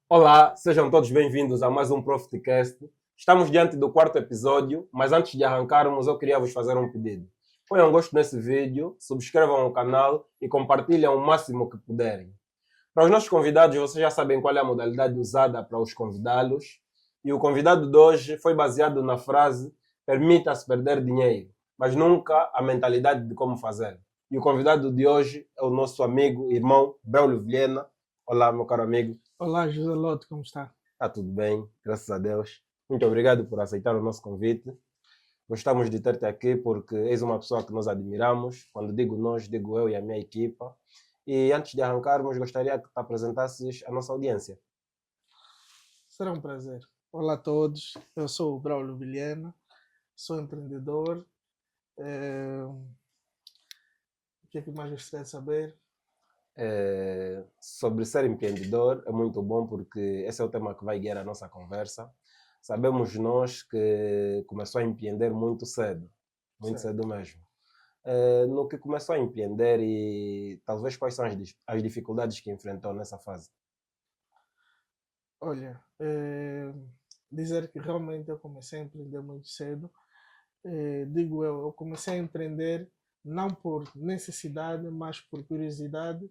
Olá, sejam todos bem-vindos a mais um Profitcast. Estamos diante do quarto episódio, mas antes de arrancarmos, eu queria vos fazer um pedido. Ponham gosto nesse vídeo, subscrevam o canal e compartilhem o máximo que puderem. Para os nossos convidados, vocês já sabem qual é a modalidade usada para os convidá-los. E o convidado de hoje foi baseado na frase permita-se perder dinheiro, mas nunca a mentalidade de como fazer. E o convidado de hoje é o nosso amigo, irmão, Braulio Vilhena. Olá, meu caro amigo. Olá, José Loto, como está? Está tudo bem, graças a Deus. Muito obrigado por aceitar o nosso convite. Gostamos de ter-te aqui porque és uma pessoa que nós admiramos. Quando digo nós, digo eu e a minha equipa. E antes de arrancarmos, gostaria que te apresentasses à nossa audiência. Será um prazer. Olá a todos, eu sou o Braulio Vilhena, sou empreendedor. O que é que mais gostaria de saber? Sobre ser empreendedor é muito bom porque esse é o tema que vai guiar a nossa conversa. Sabemos nós que começou a empreender muito cedo Certo. mesmo. No que começou a empreender e talvez quais são as dificuldades que enfrentou nessa fase? Olha, dizer que realmente eu comecei a empreender muito cedo. Digo eu comecei a empreender não por necessidade, mas por curiosidade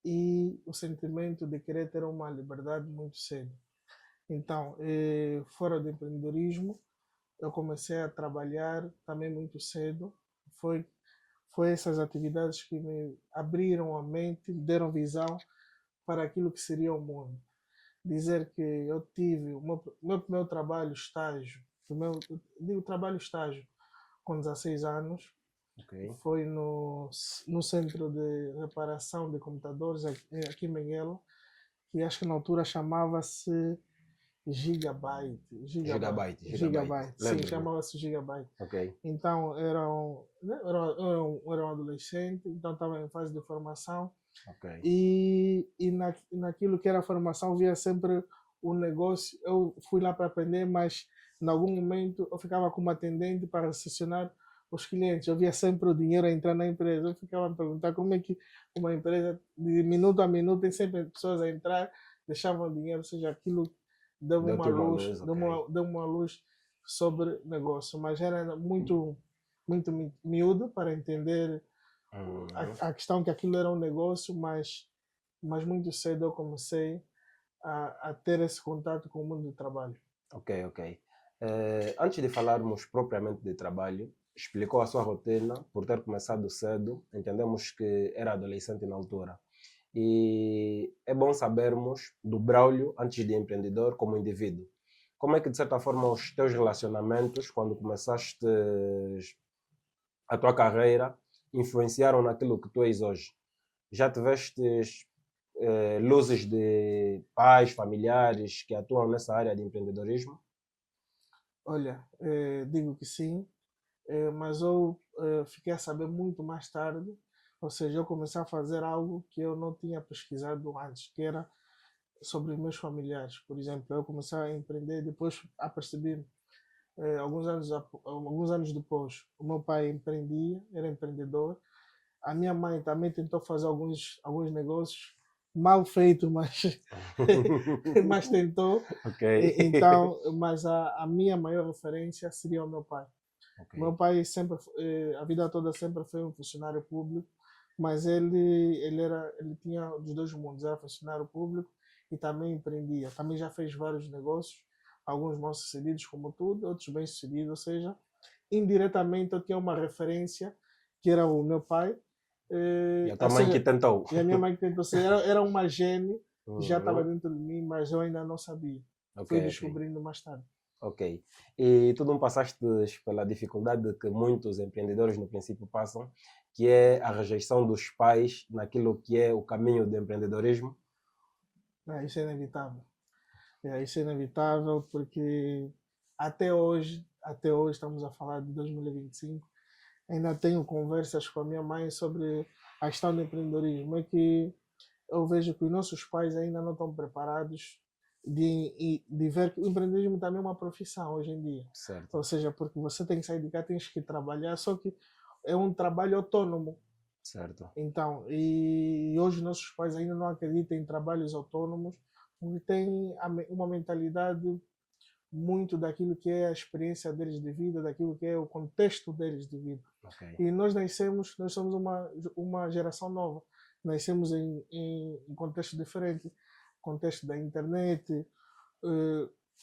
e o sentimento de querer ter uma liberdade muito cedo. Então, fora do empreendedorismo, eu comecei a trabalhar também muito cedo. Foi, foi essas atividades que me abriram a mente, deram visão para aquilo que seria o mundo. Dizer que eu tive o meu primeiro trabalho, estágio, digo trabalho estágio, com 16 anos, Ok. foi no centro de reparação de computadores aqui em Benguela, que acho que na altura chamava-se Gigabyte, sim, Lembro-me. chamava-se Gigabyte. Ok. Então era um adolescente, então estava em fase de formação Ok. e naquilo que era a formação via sempre o negócio. Eu fui lá para aprender, mas em algum momento eu ficava como atendente para recepcionar os clientes. Eu via sempre o dinheiro a entrar na empresa. Eu ficava a me perguntar como é que uma empresa, de minuto a minuto, tem sempre pessoas a entrar, deixavam o dinheiro, ou seja, aquilo deu-me uma Deu-te uma luz, luz, ok. deu uma luz sobre negócio, mas era muito miúdo para entender Uhum. a questão que aquilo era um negócio, mas muito cedo eu comecei a ter esse contato com o mundo do trabalho. Ok, ok. Antes de falarmos propriamente de trabalho, explicou a sua rotina por ter começado cedo. Entendemos que era adolescente na altura. E é bom sabermos do Braulio antes de empreendedor como indivíduo. Como é que, de certa forma, os teus relacionamentos, quando começaste a tua carreira, influenciaram naquilo que tu és hoje? Já tiveste luzes de pais, familiares que atuam nessa área de empreendedorismo? Olha, digo que sim, mas eu fiquei a saber muito mais tarde, ou seja, eu comecei a fazer algo que eu não tinha pesquisado antes, que era sobre os meus familiares. Por exemplo, eu comecei a empreender, depois a perceber, alguns anos depois, o meu pai empreendia, era empreendedor. A minha mãe também tentou fazer alguns negócios, mal feito, mas, mas tentou. Ok. Então, mas a minha maior referência seria o meu pai. Ok. O meu pai sempre, a vida toda sempre foi um funcionário público, mas ele tinha os dois mundos, era funcionário público e também empreendia. Também já fez vários negócios, alguns mal sucedidos como tudo, outros bem sucedidos, ou seja, indiretamente eu tinha uma referência que era o meu pai, E a ou tua mãe que seja, tentou. e a minha mãe que tentou ser, era uma gene que já estava Uhum. dentro de mim, mas eu ainda não sabia. Ok, Fui ok. descobrindo mais tarde. Ok. E tu não passaste pela dificuldade que muitos empreendedores no princípio passam, que é a rejeição dos pais naquilo que é o caminho do empreendedorismo? Isso é inevitável. Isso é inevitável porque até hoje estamos a falar de 2025, ainda tenho conversas com a minha mãe sobre a questão do empreendedorismo. É que eu vejo que os nossos pais ainda não estão preparados de ver que o empreendedorismo também é uma profissão hoje em dia. Certo. Ou seja, porque você tem que sair de cá, tens que trabalhar, só que é um trabalho autônomo. Certo. Então, e hoje nossos pais ainda não acreditam em trabalhos autônomos, porque têm uma mentalidade muito daquilo que é a experiência deles de vida, daquilo que é o contexto deles de vida. Ok. E nós somos uma geração nova, nascemos em contexto diferente, contexto da internet,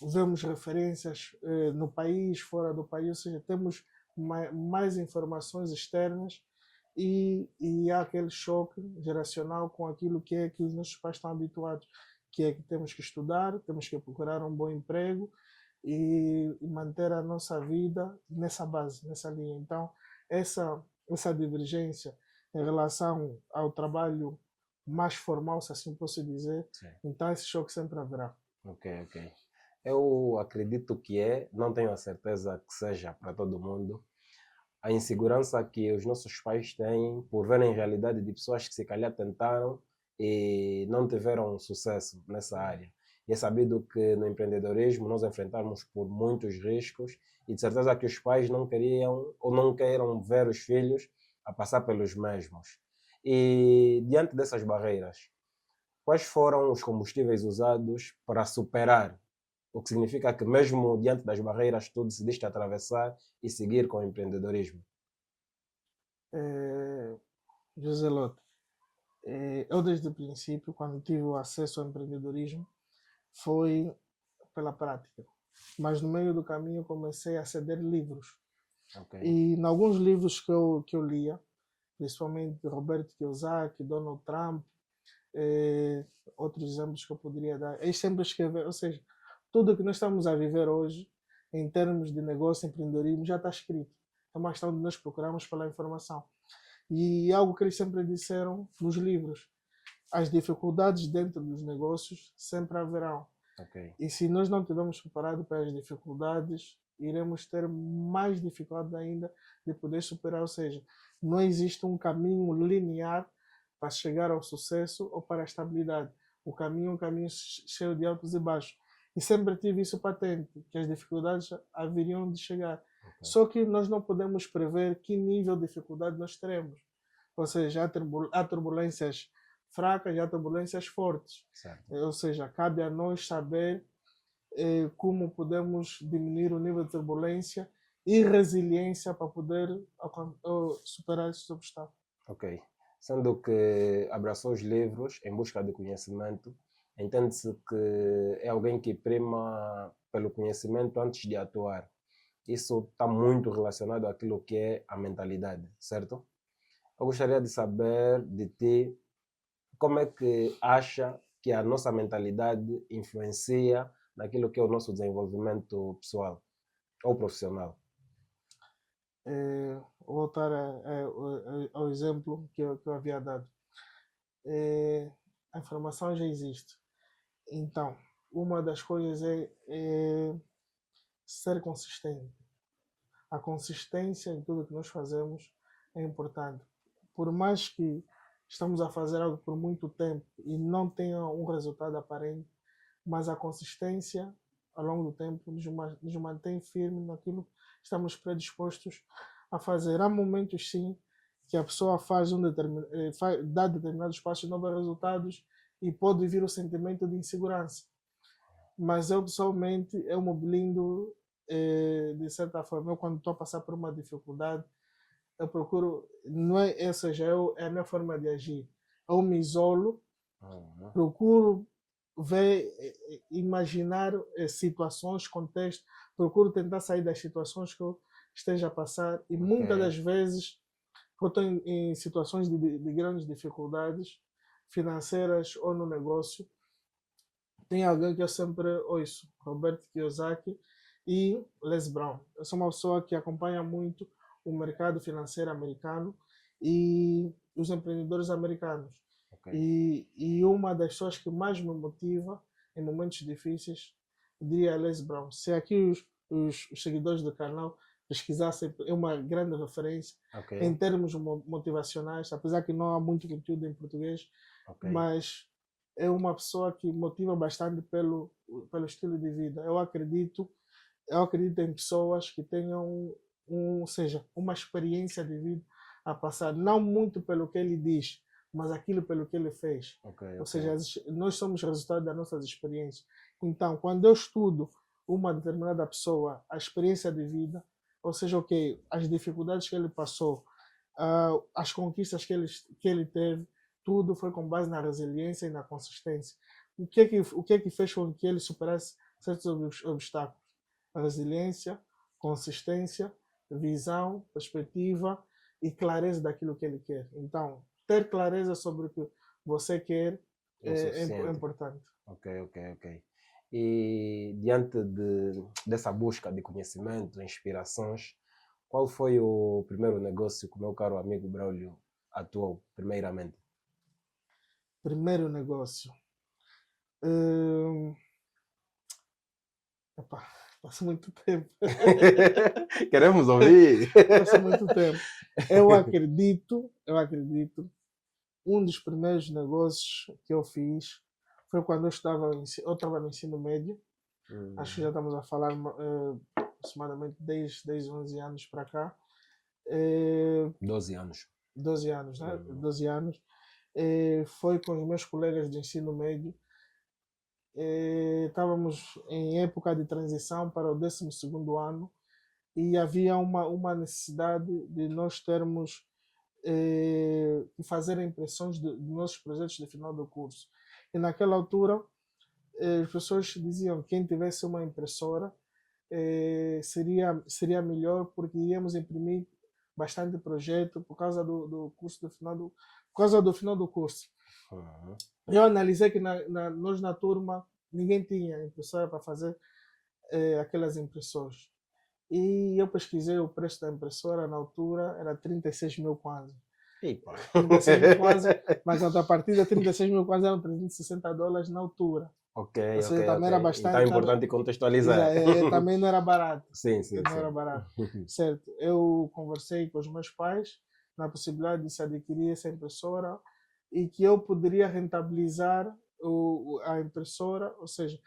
vemos referências no país, fora do país, ou seja, temos mais informações externas e há aquele choque geracional com aquilo que é que os nossos pais estão habituados, que é que temos que estudar, temos que procurar um bom emprego e manter a nossa vida nessa base, nessa linha. Então, essa divergência em relação ao trabalho mais formal, se assim posso dizer, Sim. então esse choque sempre haverá. Ok. Eu acredito que não tenho a certeza que seja para todo mundo, a insegurança que os nossos pais têm por verem realidade de pessoas que se calhar tentaram e não tiveram sucesso nessa área. E é sabido que no empreendedorismo nós enfrentamos por muitos riscos e de certeza que os pais não queriam ou não queiram ver os filhos a passar pelos mesmos. E diante dessas barreiras, quais foram os combustíveis usados para superar? O que significa que mesmo diante das barreiras tu decidiste atravessar e seguir com o empreendedorismo. José Lote, eu desde o princípio, quando tive o acesso ao empreendedorismo, foi pela prática. Mas no meio do caminho comecei a ceder livros. Ok. E em alguns livros que eu lia, principalmente Robert Kiyosaki, Donald Trump, outros exemplos que eu poderia dar, eles sempre escreveram, ou seja, tudo que nós estamos a viver hoje, em termos de negócio, empreendedorismo, já está escrito. É uma questão de nós procurarmos pela informação. E algo que eles sempre disseram nos livros, as dificuldades dentro dos negócios sempre haverão. Ok. E se nós não estivermos preparados para as dificuldades, iremos ter mais dificuldade ainda de poder superar. Ou seja, não existe um caminho linear para chegar ao sucesso ou para a estabilidade. O caminho é um caminho cheio de altos e baixos. E sempre tive isso patente, que as dificuldades haveriam de chegar. Ok. Só que nós não podemos prever que nível de dificuldade nós teremos. Ou seja, há turbulências fracas e há turbulências fortes. Certo. Ou seja, cabe a nós saber como podemos diminuir o nível de turbulência e resiliência para poder superar esses obstáculos. Ok. Sendo que abraçou os livros em busca de conhecimento, entende-se que é alguém que prima pelo conhecimento antes de atuar. Isso está muito relacionado àquilo que é a mentalidade, certo? Eu gostaria de saber de ti como é que acha que a nossa mentalidade influencia naquilo que é o nosso desenvolvimento pessoal ou profissional. Voltar ao exemplo que eu havia dado. A informação já existe. Então, uma das coisas é ser consistente. A consistência em tudo que nós fazemos é importante. Por mais que estamos a fazer algo por muito tempo e não tenha um resultado aparente, mas a consistência ao longo do tempo nos mantém firme naquilo que estamos predispostos a fazer. Há momentos, sim, que a pessoa dá determinados passos e não vê resultados e pode vir o sentimento de insegurança. Mas eu, pessoalmente, eu me blindo de certa forma. Eu, quando estou a passar por uma dificuldade, eu procuro, não é essa já é a minha forma de agir. Eu me isolo, procuro ver, imaginar situações, contextos, procuro tentar sair das situações que eu esteja a passar e muitas das vezes eu estou em situações de grandes dificuldades financeiras ou no negócio. Tem alguém que eu sempre ouço, Robert Kiyosaki e Les Brown. Eu sou uma pessoa que acompanha muito o mercado financeiro americano e os empreendedores americanos. E uma das pessoas que mais me motiva em momentos difíceis, diria Les Brown. Se aqui os seguidores do canal pesquisassem, é uma grande referência em termos motivacionais, apesar que não há muito conteúdo em português, mas é uma pessoa que motiva bastante pelo estilo de vida. Eu acredito em pessoas que tenham seja, uma experiência de vida a passar, não muito pelo que ele diz, mas aquilo pelo que ele fez. Ok, Ou ok. seja, nós somos resultado das nossas experiências. Então, quando eu estudo uma determinada pessoa, a experiência de vida, ou seja, ok, as dificuldades que ele passou, as conquistas que ele teve, tudo foi com base na resiliência e na consistência. O que é que fez com que ele superasse certos obstáculos? A resiliência, consistência, visão, perspectiva e clareza daquilo que ele quer. Então, ter clareza sobre o que você quer É o é suficiente. importante. Ok, ok, ok. E diante dessa busca de conhecimento, inspirações, qual foi o primeiro negócio que o meu caro amigo Braulio atuou, primeiramente? Primeiro negócio. Hum, epá, passa muito tempo. Queremos ouvir. Passa muito tempo. Eu acredito, um dos primeiros negócios que eu fiz foi quando eu estava no ensino médio. Acho que já estamos a falar aproximadamente 10, 11 anos para cá. 12 anos. 12 anos, né? Uhum. 12 anos. Foi com os meus colegas de ensino médio. Estávamos em época de transição para o 12º ano e havia uma necessidade de nós termos que fazer impressões de nossos projetos de final do curso. E naquela altura, as pessoas diziam que quem tivesse uma impressora seria melhor porque íamos imprimir bastante projeto por causa do curso por causa do final do curso. Uhum. Eu analisei que nós na turma ninguém tinha impressora para fazer aquelas impressões. E eu pesquisei o preço da impressora na altura, era 36 mil quase. Epa. 36 mil quase, mas a partir de 36 mil quase eram $360 na altura. Ok, Ou ok, seja, também era ok. Então é bastante. importante contextualizar. Também não era barato. Sim, sim, Não era sim. barato. Certo. Eu conversei com os meus pais na possibilidade de se adquirir essa impressora e que eu poderia rentabilizar a impressora, ou seja,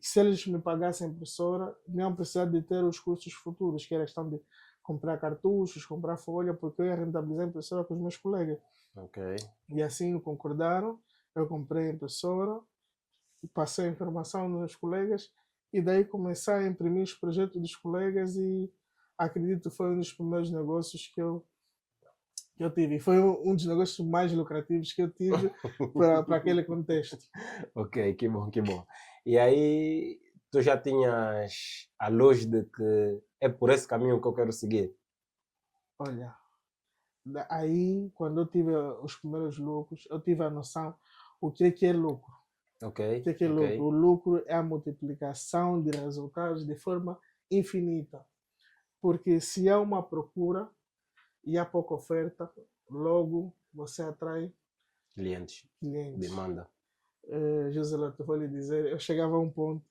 se eles me pagassem a impressora, não precisar de ter os custos futuros, que era a questão de comprar cartuchos, comprar folha, porque eu ia rentabilizar a impressora com os meus colegas. Ok. E assim concordaram, eu comprei a impressora, passei a informação aos meus colegas e daí comecei a imprimir os projetos dos colegas e acredito que foi um dos primeiros negócios que eu tive. E foi um dos negócios mais lucrativos que eu tive para aquele contexto. Ok, que bom, que bom. E aí, tu já tinhas a luz de que é por esse caminho que eu quero seguir? Olha, aí quando eu tive os primeiros lucros, eu tive a noção o que é lucro. Ok, O que é ok. lucro? O lucro é a multiplicação de resultados de forma infinita. Porque se há uma procura e há pouca oferta, logo você atrai Clientes, clientes. demanda. José Lato, vou lhe dizer, eu chegava a um ponto,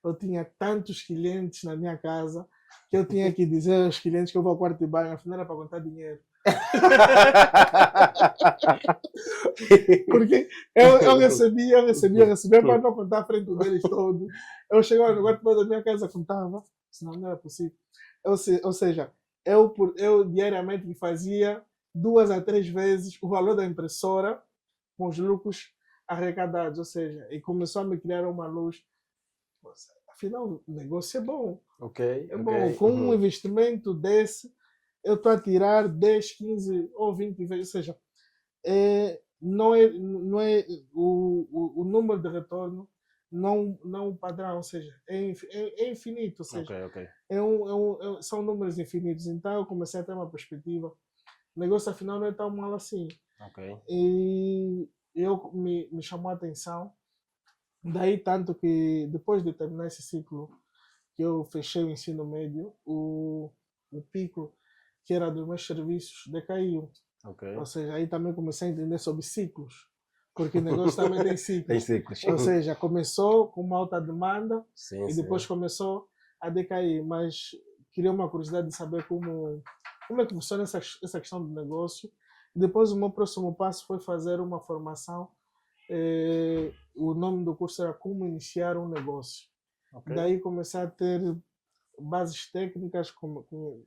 eu tinha tantos clientes na minha casa que eu tinha que dizer aos clientes que eu vou ao quarto de banho, afinal era para contar dinheiro. Porque eu recebia para não contar à frente deles todos. Eu chegava no quarto da minha casa, contava, senão não era possível. Ou seja, eu diariamente fazia 2 a 3 vezes o valor da impressora com os lucros arrecadados, ou seja, e começou a me criar uma luz. Afinal, o negócio é bom. Ok, É ok. bom. Com um investimento desse, eu estou a tirar 10, 15 ou 20 vezes. Ou seja, não é o número de retorno, não o padrão, ou seja, é infinito. Ou seja, Ok, ok. são números infinitos. Então eu comecei a ter uma perspectiva. O negócio afinal não é tão mal assim. Ok. E me chamou a atenção. Daí tanto que depois de terminar esse ciclo que eu fechei o ensino médio, o pico que era dos meus serviços decaiu. Ok. Ou seja, aí também comecei a entender sobre ciclos, porque o negócio também tem Tem ciclos. ciclos. Ou seja, começou com uma alta demanda Sim, e sim. depois começou a decair, mas queria uma curiosidade de saber como é que funciona essa questão do negócio. Depois o meu próximo passo foi fazer uma formação. O nome do curso era Como Iniciar um Negócio. Ok. Daí comecei a ter bases técnicas,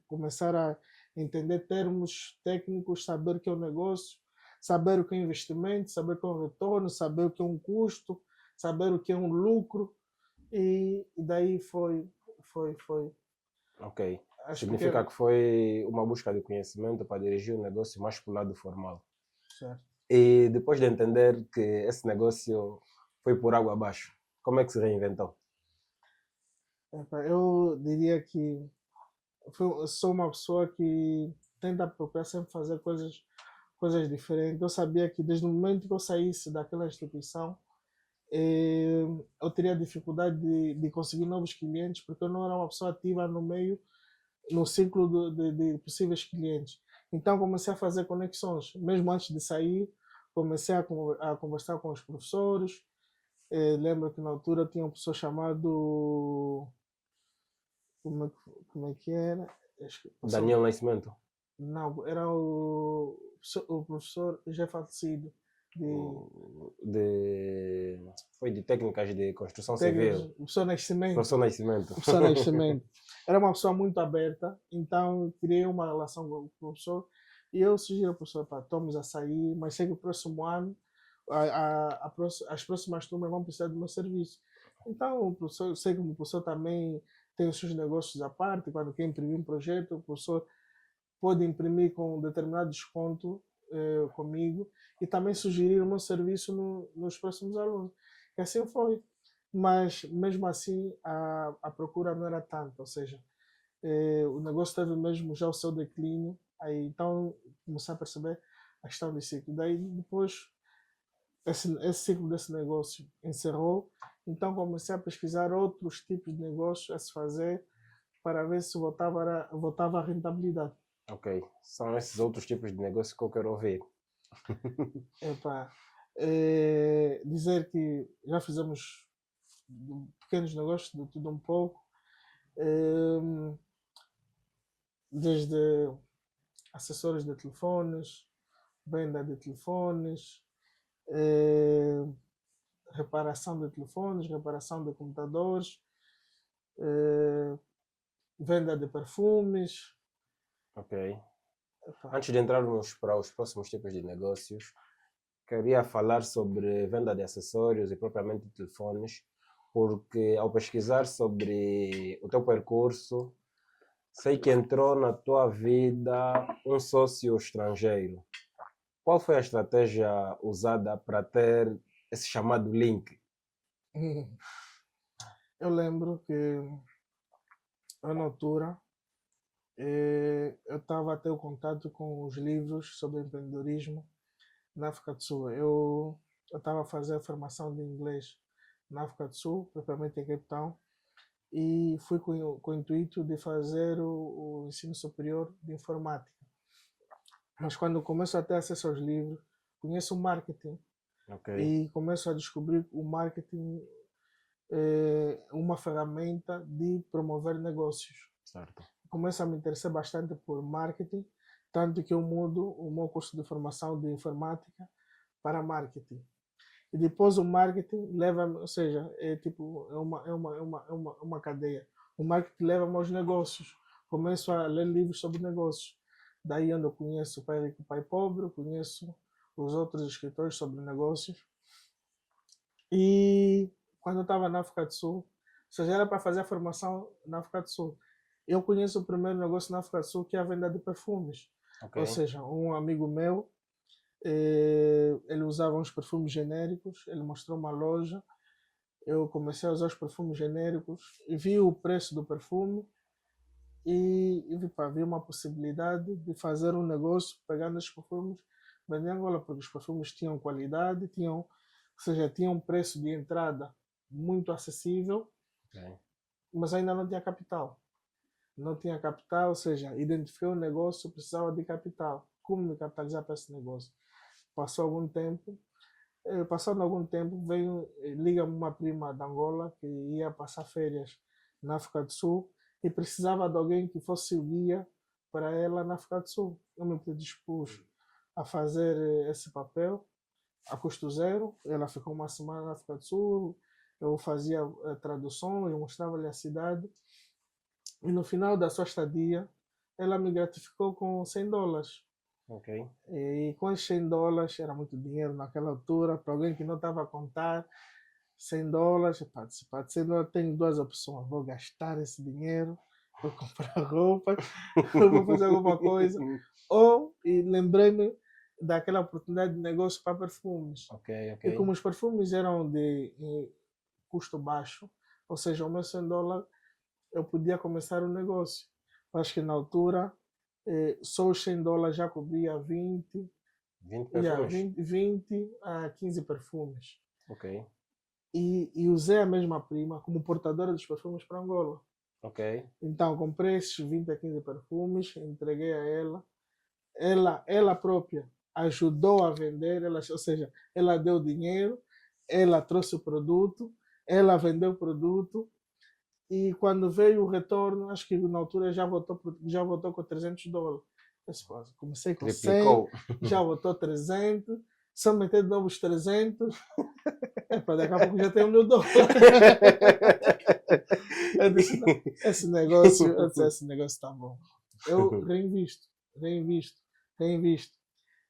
começar a entender termos técnicos, saber o que é o negócio, saber o que é investimento, saber o que é um retorno, saber o que é um custo, saber o que é um lucro. E daí foi Ok. acho que Significa que foi uma busca de conhecimento para dirigir o negócio mais para o lado formal. certo. E depois de entender que esse negócio foi por água abaixo, como é que se reinventou? Epá, eu diria que sou uma pessoa que tenta procurar sempre fazer coisas diferentes. Eu sabia que desde o momento que eu saísse daquela instituição, eu teria dificuldade de conseguir novos clientes, porque eu não era uma pessoa ativa no meio, no ciclo de possíveis clientes. Então comecei a fazer conexões. Mesmo antes de sair, comecei a conversar com os professores. Lembro que na altura tinha um professor chamado. Como é que era? Acho que- só- Daniel Nascimento, Não, era o professor já falecido de de... foi de técnicas de construção técnicas, civil, o professor Nascimento. professor Nascimento. O professor Nascimento. Era uma pessoa muito aberta, então criei uma relação com o professor e eu sugiro ao professor, para estamos a sair, mas sei que o próximo ano as próximas turmas vão precisar do meu serviço. Então, o professor, sei que o professor também tem os seus negócios à parte, quando quer imprimir um projeto, o professor pode imprimir com um determinado desconto comigo e também sugerir o meu serviço nos próximos alunos. E assim foi. Mas mesmo assim a procura não era tanta, ou seja, o negócio teve mesmo já o seu declínio, aí então comecei a perceber a questão do ciclo. Daí depois esse ciclo desse negócio encerrou, então comecei a pesquisar outros tipos de negócios a se fazer para ver se voltava a rentabilidade. Ok, são esses outros tipos de negócio que eu quero ouvir. Epá, dizer que já fizemos pequenos negócios de tudo um pouco, eh, desde acessórios de telefones, venda de telefones, eh, reparação de telefones, reparação de computadores, eh, venda de perfumes. Ok. Epá, Antes de entrarmos para os próximos tipos de negócios, queria falar sobre venda de acessórios e propriamente de telefones, porque ao pesquisar sobre o teu percurso, sei que entrou na tua vida um sócio estrangeiro. Qual foi a estratégia usada para ter esse chamado link? eu lembro que eu, na altura eu estava a ter o contato com os livros sobre empreendedorismo na África do Sul. Eu estava a fazer a formação de inglês na África do Sul, propriamente em Cape Town, e fui com o intuito de fazer o ensino superior de informática. Mas quando começo a ter acesso aos livros, conheço o marketing Ok, e começo a descobrir o marketing uma ferramenta de promover negócios. certo. Começo a me interessar bastante por marketing, tanto que eu mudo o meu curso de formação de informática para marketing. E depois o marketing leva-me, ou seja, é uma cadeia. O marketing leva-me aos negócios. Começo a ler livros sobre negócios. Daí onde eu conheço o Pai Rico, o Pai Pobre, eu conheço os outros escritores sobre negócios. E quando eu estava na África do Sul, ou seja, era para fazer a formação na África do Sul. Eu conheço o primeiro negócio na África do Sul, que é a venda de perfumes. Ok, Ou seja, um amigo meu, ele usava uns perfumes genéricos, ele mostrou uma loja, eu comecei a usar os perfumes genéricos, vi o preço do perfume vi uma possibilidade de fazer um negócio pegando esses perfumes, vendendo em Angola, porque os perfumes tinham qualidade, ou seja, tinham um preço de entrada muito acessível, ok. mas ainda não tinha capital. Não tinha capital, ou seja, identifiquei o negócio, precisava de capital. Como me capitalizar para esse negócio? Passou algum tempo, passando algum tempo, liga-me uma prima da Angola que ia passar férias na África do Sul e precisava de alguém que fosse o guia para ela na África do Sul. Eu me predispus a fazer esse papel a custo zero. Ela ficou uma semana na África do Sul, eu fazia tradução, eu mostrava-lhe a cidade e no final da sua estadia ela me gratificou com $100. Ok. E com os $100 era muito dinheiro naquela altura, para alguém que não estava a contar, $100, epá, disse, pá, de $100 tenho duas opções, vou gastar esse dinheiro, vou comprar roupa, vou fazer alguma coisa, ou, e lembrei-me daquela oportunidade de negócio para perfumes. Ok, E como ok. os perfumes eram de custo baixo, ou seja, o meu $100 eu podia começar o negócio. Acho que na altura só os $100 já cobria 20, 20 yeah, perfumes? 20 a 15 perfumes. Ok, E usei a mesma prima como portadora dos perfumes para Angola. ok. Então comprei esses 20 a 15 perfumes, entreguei a ela. Ela própria ajudou a vender, ou seja, ela deu dinheiro, ela trouxe o produto, ela vendeu o produto. E quando veio o retorno, acho que na altura já voltou com $300. Comecei com 100, Triplicou. já voltou 300, só meter de novo os 300, para daqui a pouco já tem $1.000. Eu disse, não, esse negócio está bom. Eu reinvisto.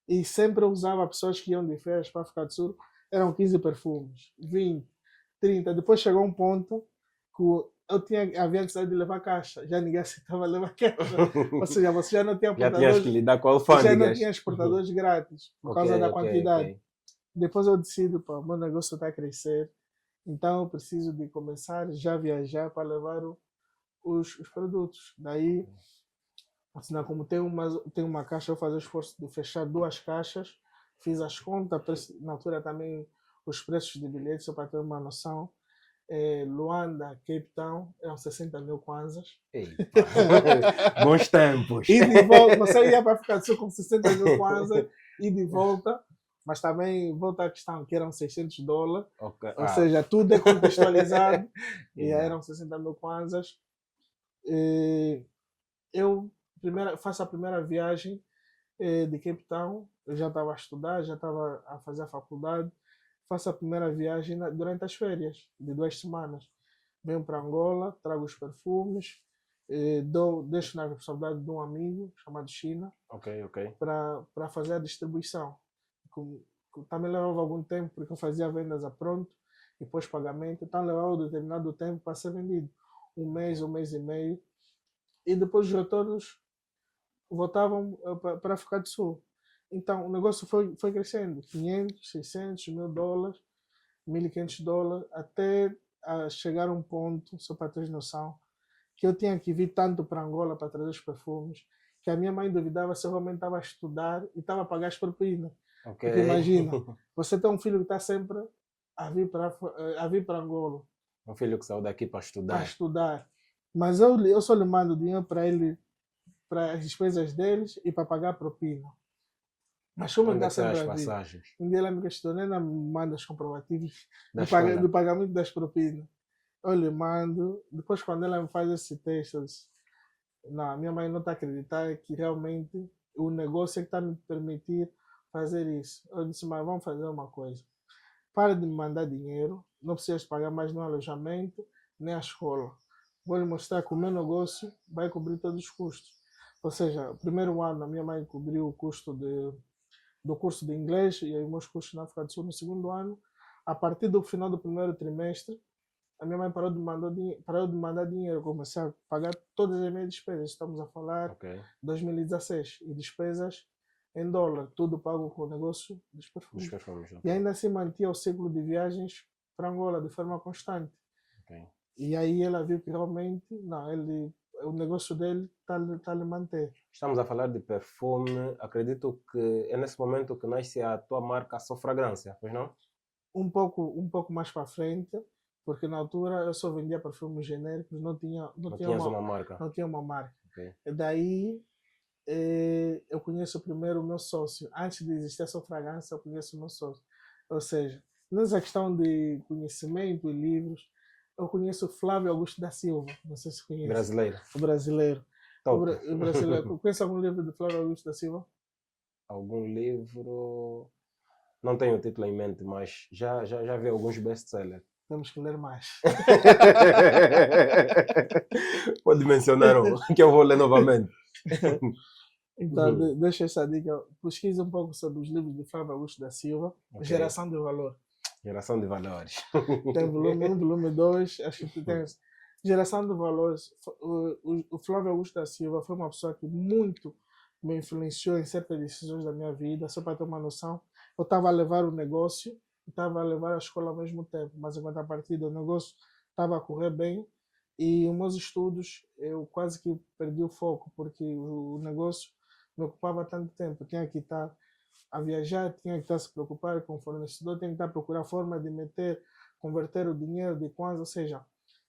E sempre eu usava pessoas que iam de férias para ficar de Sul, eram 15 perfumes, 20, 30. Depois chegou um ponto que havia necessidade de levar caixa, já ninguém aceitava levar caixa. Ou seja, você já não tinha Já tinhas que portadores, lidar com já não alfândegas. tinha exportadores grátis, por Ok, causa da ok, quantidade. ok. Depois eu decido, pá, o meu negócio está a crescer, então eu preciso de começar já a viajar para levar os produtos. Daí, assim, como tem uma caixa, eu faço o esforço de fechar 2 caixas, fiz as contas, na altura também os preços de bilhetes, só para ter uma noção. Luanda, Cape Town, eram 60 mil kwanzas. Eita. Bons tempos. E de volta, você ia para ficar só com 60 mil kwanzas e de volta, mas também volta à questão que eram $600, Okay. ou seja, tudo é contextualizado, e aí Exato. eram 60 mil kwanzas. Eu faço a primeira viagem de Cape Town, eu já estava a estudar, já estava a fazer a faculdade, faço a primeira viagem durante as férias, de 2 semanas. Venho para Angola, trago os perfumes, deixo na responsabilidade de um amigo chamado China Ok, ok. para fazer a distribuição. Também levava algum tempo, porque eu fazia vendas a pronto e depois pagamento, então levava um determinado tempo para ser vendido. Um mês e meio. E depois os retornos voltavam para África do Sul. Então o negócio foi crescendo, 500, 600, $1.000, $1.500, até chegar a um ponto, só para ter noção, que eu tinha que vir tanto para Angola para trazer os perfumes, que a minha mãe duvidava se eu realmente estava a estudar e estava a pagar as propinas. Ok. Porque imagina, você tem um filho que está sempre a vir para Angola Um filho que saiu daqui para para estudar. estudar, mas eu só lhe mando dinheiro para ele, para as despesas deles e para pagar a propina. Mas como ele Onde é está que são sempre as a vir, passagens? um dia ela me questionou, ela me manda os comprovativos Da do escola. pagamento das propinas. Eu lhe mando, depois quando ela me faz esse texto, eu disse, não, minha mãe não está a acreditar que realmente o negócio é que está a me permitir fazer isso. Eu disse, mas vamos fazer uma coisa. Para de me mandar dinheiro, não precisas pagar mais no alojamento, nem a escola. Vou lhe mostrar que o meu negócio vai cobrir todos os custos. Ou seja, o primeiro ano a minha mãe cobriu o custo do curso de inglês e os meus custos na África do Sul no segundo ano. A partir do final do primeiro trimestre, a minha mãe parou de mandar dinheiro. Eu comecei a pagar todas as minhas despesas. Estamos a falar Ok. 2016. E despesas em dólar. Tudo pago com o negócio dos Dos perfumes. perfumes. E Ok. ainda assim mantinha o ciclo de viagens para Angola de forma constante. Ok. E aí ela viu que realmente, não, o negócio dele está a lhe manter. Estamos a falar de perfume. Acredito que é nesse momento que nasce a tua marca Só Fragrância, pois não? Um pouco mais para frente, porque na altura eu só vendia perfumes genéricos, não tinha Tinhas uma marca. não tinha uma marca. Ok. E daí eu conheço primeiro o meu sócio. Antes de existir essa fragrância, eu conheço o meu sócio. Ou seja, nessa questão de conhecimento e livros, eu conheço o Flávio Augusto da Silva. Não sei se conhece. Brasileiro. O brasileiro. Top. O brasileiro. Conhece algum livro de Flávio Augusto da Silva? Algum livro. Não tenho o título em mente, mas já vi alguns best-sellers. Temos que ler mais. Pode mencionar um, que eu vou ler novamente. Então, deixa essa dica. Pesquisa um pouco sobre os livros de Flávio Augusto da Silva. Ok. Geração de Valor. Geração de valores. Tem volume 1, volume 2. Acho que tem. Geração de Valores. O Flávio Augusto da Silva foi uma pessoa que muito me influenciou em certas decisões da minha vida. Só para ter uma noção, eu estava a levar o negócio e estava a levar a escola ao mesmo tempo. Mas enquanto a partir do negócio estava a correr bem, e os meus estudos eu quase que perdi o foco, porque o negócio me ocupava tanto tempo. Eu tinha que estar a viajar, tinha que estar a se preocupar com o fornecedor, tinha que estar a procurar forma de converter o dinheiro de Kwanza, ou seja,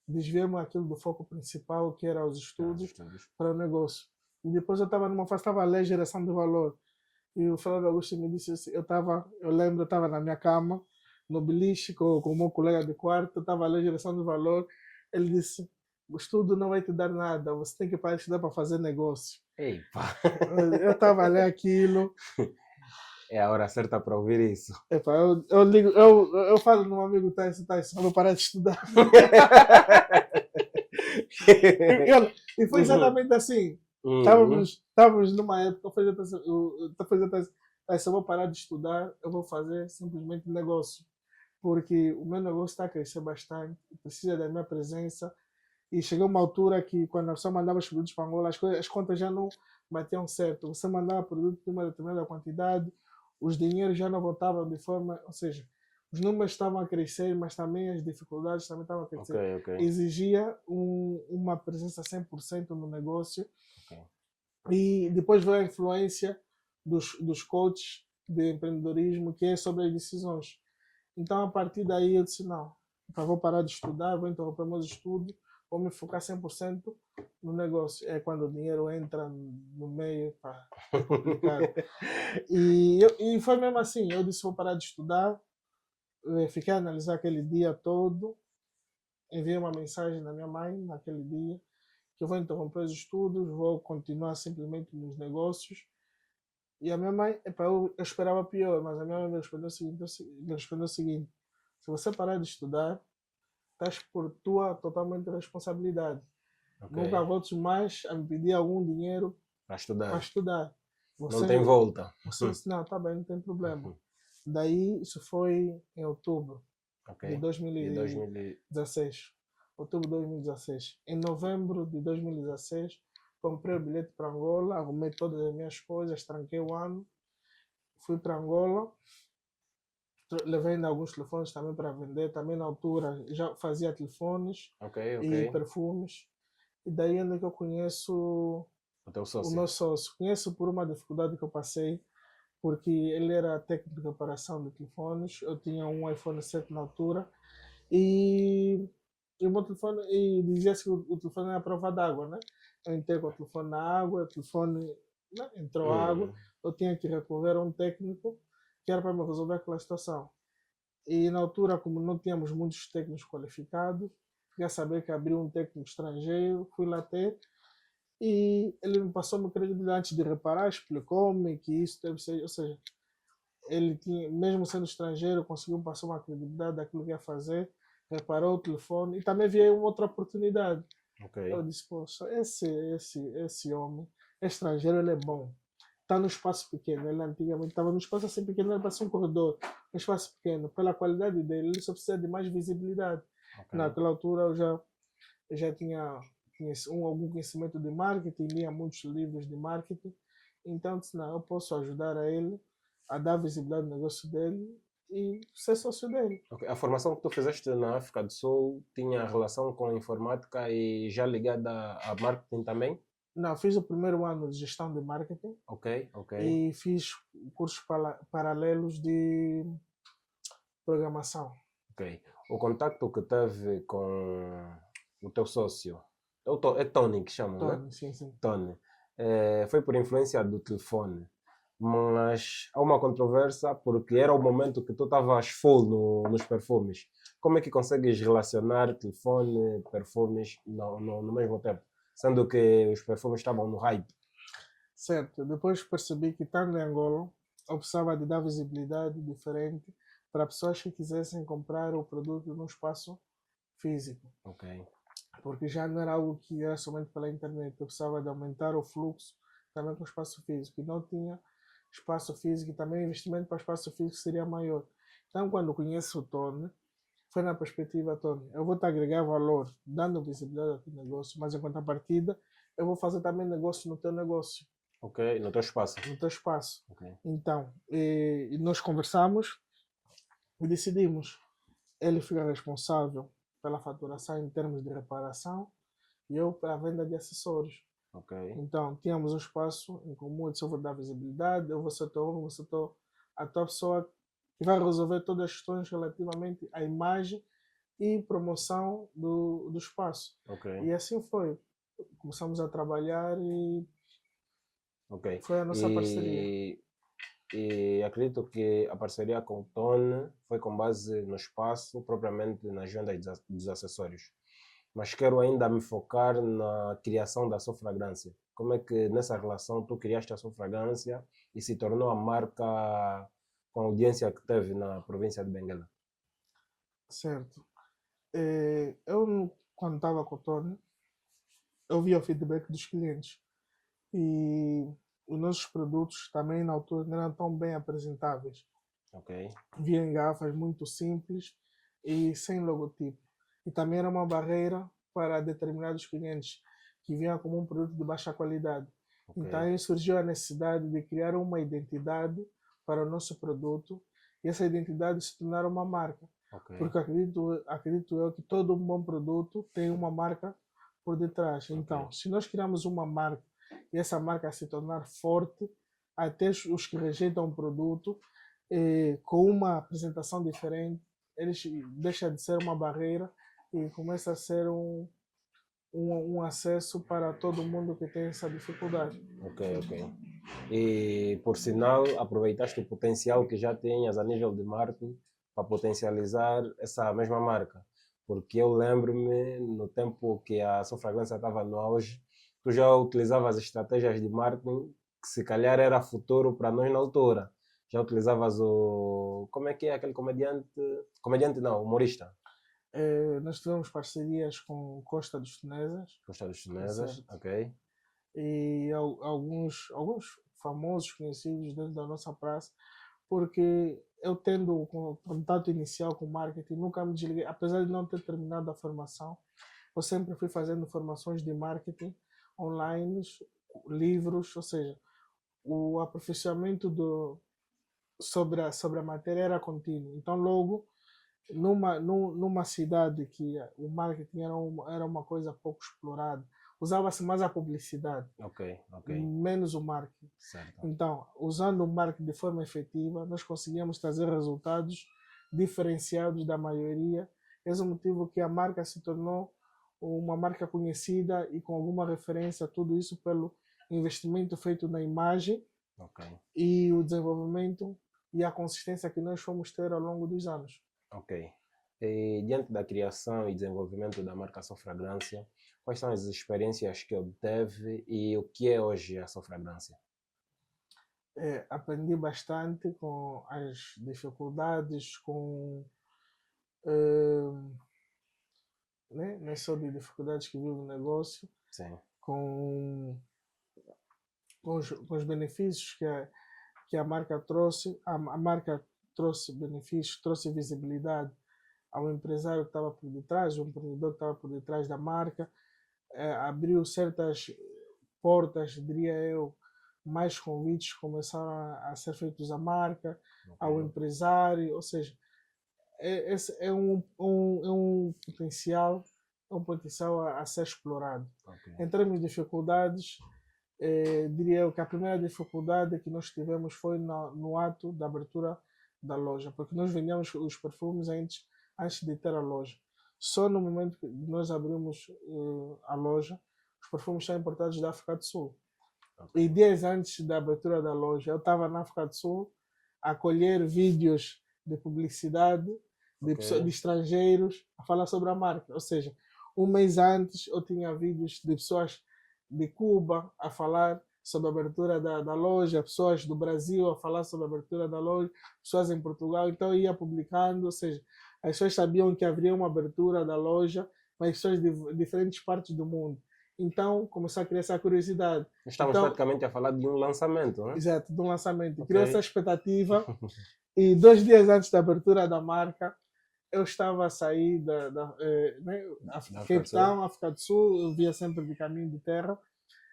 desviar-me aquilo do foco principal, que era os estudos, para o negócio. E depois eu estava numa fase, estava a ler Geração de Valor. E o Flávio Augusto me disse assim, eu lembro, eu estava na minha cama, no beliche, com o meu colega de quarto, eu estava a ler Geração de Valor. Ele disse, o estudo não vai te dar nada, você tem que parar de estudar para fazer negócio. Epa. Eu estava a ler aquilo. É a hora certa para ouvir isso. Epa, eu falo no meu amigo Tyson, eu vou parar de estudar. E foi exatamente assim. Estávamos numa época, eu vou parar de estudar, eu vou fazer simplesmente negócio. Porque o meu negócio está a crescer bastante, precisa da minha presença. E chegou uma altura que, quando a pessoa mandava os produtos para Angola, as contas já não batiam certo. Você mandava produto de uma determinada quantidade, os dinheiros já não voltavam de forma. Ou seja, os números estavam a crescer, mas também as dificuldades também estavam a crescer. Okay. Exigia uma presença 100% no negócio. Okay. E depois veio a influência dos coaches de empreendedorismo, que é sobre as decisões. Então, a partir daí, eu disse: não, vou parar de estudar, vou interromper meus estudos, vou me focar 100% no negócio. É quando o dinheiro entra no meio, pá, é complicado. E foi mesmo assim. Eu disse: vou parar de estudar. Fiquei a analisar aquele dia todo. Enviei uma mensagem na minha mãe naquele dia que eu vou interromper os estudos, vou continuar simplesmente nos negócios. E a minha mãe, eu esperava pior, mas a minha mãe me respondeu o seguinte: se você parar de estudar, estás por tua totalmente responsabilidade. Okay. Nunca voltes mais a me pedir algum dinheiro para estudar. Você, não tem volta. Você disse: não, tá bem, não tem problema. Daí, isso foi em outubro de 2016. Outubro de 2016. Em novembro de 2016, comprei o bilhete para Angola, arrumei todas as minhas coisas, tranquei o ano, fui para Angola, levei ainda alguns telefones também para vender. Também na altura já fazia telefones e perfumes. E daí ainda que eu conheço o meu sócio. Conheço por uma dificuldade que eu passei, porque ele era técnico de reparação de telefones. Eu tinha um iPhone 7 na altura e o meu telefone, e dizia-se que o telefone era a prova d'água, né? Eu entrei com o telefone na água, o telefone entrou água, eu tinha que recorrer a um técnico que era para me resolver aquela situação. E na altura, como não tínhamos muitos técnicos qualificados, fiquei a saber que abriu um técnico estrangeiro, fui lá ter, e ele me passou meu crédito antes de reparar, explicou-me que isso deve ser, ou seja, ele tinha, mesmo sendo estrangeiro, conseguiu me passar uma credibilidade daquilo que ia fazer, reparou o telefone, e também vi uma outra oportunidade. Eu disse: poxa, esse homem é estrangeiro, ele é bom. Está no espaço pequeno. Ele antigamente estava no espaço assim pequeno, ele parecia um corredor. Um espaço pequeno. Pela qualidade dele, ele só precisa de mais visibilidade. Naquela altura eu já tinha algum conhecimento de marketing, lia muitos livros de marketing. Então disse: não, eu posso ajudar a ele a dar visibilidade no negócio dele e ser sócio dele. A formação que tu fizeste na África do Sul tinha relação com a informática e já ligada a marketing também? Não, fiz o primeiro ano de gestão de marketing. Ok. E fiz cursos paralelos de programação. Ok. O contacto que teve com o teu sócio, é Tony que chamam, Tony, né? Sim. Tony. Foi por influência do telefone. Mas há uma controvérsia porque era o momento que tu estavas full nos perfumes. Como é que consegues relacionar telefone e perfumes no mesmo tempo? Sendo que os perfumes estavam no hype. Certo. Depois percebi que, estando em Angola, eu precisava de dar visibilidade diferente para pessoas que quisessem comprar o produto num espaço físico. Ok. Porque já não era algo que era somente pela internet. Eu precisava de aumentar o fluxo também com espaço físico. E não tinha espaço físico e também o investimento para espaço físico seria maior. Então, quando conheço o Tony, foi na perspectiva, Tony, eu vou te agregar valor, dando visibilidade ao teu negócio, mas em contrapartida, eu vou fazer também negócio no teu negócio. Ok, no teu espaço. No teu espaço. Ok. Então, e nós conversamos e decidimos. Ele fica responsável pela faturação em termos de reparação e eu pela venda de acessórios. Ok. Então, tínhamos um espaço em comum, eu vou dar visibilidade, eu vou ser a tua pessoa que vai resolver todas as questões relativamente à imagem e promoção do espaço. Ok. E assim foi. Começamos a trabalhar e Ok. foi a nossa parceria. E acredito que a parceria com o Tony foi com base no espaço, propriamente nas vendas dos acessórios. Mas quero ainda me focar na criação da sua fragrância. Como é que nessa relação tu criaste a sua fragrância e se tornou a marca com a audiência que teve na província de Benguela? Certo. Eu, quando estava com o Tony, eu via o feedback dos clientes. E os nossos produtos também na altura não eram tão bem apresentáveis. Ok. Vinha em garrafas muito simples e sem logotipo. E também era uma barreira para determinados clientes que vinham como um produto de baixa qualidade. Ok. Então aí surgiu a necessidade de criar uma identidade para o nosso produto e essa identidade se tornar uma marca. Ok. Porque acredito eu que todo um bom produto tem uma marca por detrás. Então, se nós criamos uma marca e essa marca se tornar forte, até os que rejeitam o produto, com uma apresentação diferente, eles deixa de ser uma barreira e começa a ser um acesso para todo mundo que tem essa dificuldade. Ok, ok. E, por sinal, aproveitaste o potencial que já tinhas a nível de marketing para potencializar essa mesma marca. Porque eu lembro-me, no tempo que a sua fragrância estava no auge, tu já utilizavas estratégias de marketing que se calhar era futuro para nós na altura. Já utilizavas o... Como é que é aquele comediante? Comediante não, humorista. Nós tivemos parcerias com Costa dos Tunesas. Costa dos Tunesas, Certo. ok. E alguns famosos conhecidos dentro da nossa praça, porque eu tendo contato inicial com marketing, nunca me desliguei, apesar de não ter terminado a formação, eu sempre fui fazendo formações de marketing online, livros, ou seja, o aperfeiçoamento sobre a matéria era contínuo. Então, logo, numa cidade que o marketing era uma coisa pouco explorada, usava-se mais a publicidade, Ok, ok. menos o marketing. Certo. Então, usando o marketing de forma efetiva, nós conseguíamos trazer resultados diferenciados da maioria. Esse é o motivo que a marca se tornou uma marca conhecida e com alguma referência, tudo isso pelo investimento feito na imagem Ok. e o desenvolvimento e a consistência que nós fomos ter ao longo dos anos. Ok. E, diante da criação e desenvolvimento da marca Só Fragrância, quais são as experiências que obteve e o que é hoje a Só Fragrância? Aprendi bastante com as dificuldades, né, não é só de dificuldades que vive o negócio, Sim. com os benefícios que a marca trouxe. A marca trouxe benefícios, trouxe visibilidade ao empresário que estava por detrás, ao empreendedor que estava por detrás da marca, abriu certas portas, diria eu, mais convites começaram a ser feitos à marca, ao empresário, ou seja, esse é um potencial, a ser explorado. Ok. Em termos de dificuldades, diria eu que a primeira dificuldade que nós tivemos foi no ato da abertura da loja, porque nós vendíamos os perfumes antes de ter a loja. Só no momento que nós abrimos a loja, os perfumes são importados da África do Sul. Ok. E dias antes da abertura da loja, eu estava na África do Sul a colher vídeos de publicidade de estrangeiros a falar sobre a marca. Ou seja, um mês antes eu tinha vídeos de pessoas de Cuba a falar sobre a abertura da loja, pessoas do Brasil a falar sobre a abertura da loja, pessoas em Portugal. Então eu ia publicando, ou seja, as pessoas sabiam que haveria uma abertura da loja, mas pessoas de diferentes partes do mundo. Então, começou a criar essa curiosidade. Estamos Então, praticamente a falar de um lançamento, né? exato, de um lançamento. Ok. Criou essa expectativa e 2 dias antes da abertura da marca, eu estava a sair né, Cape Town, África do Sul, eu via sempre de caminho de terra,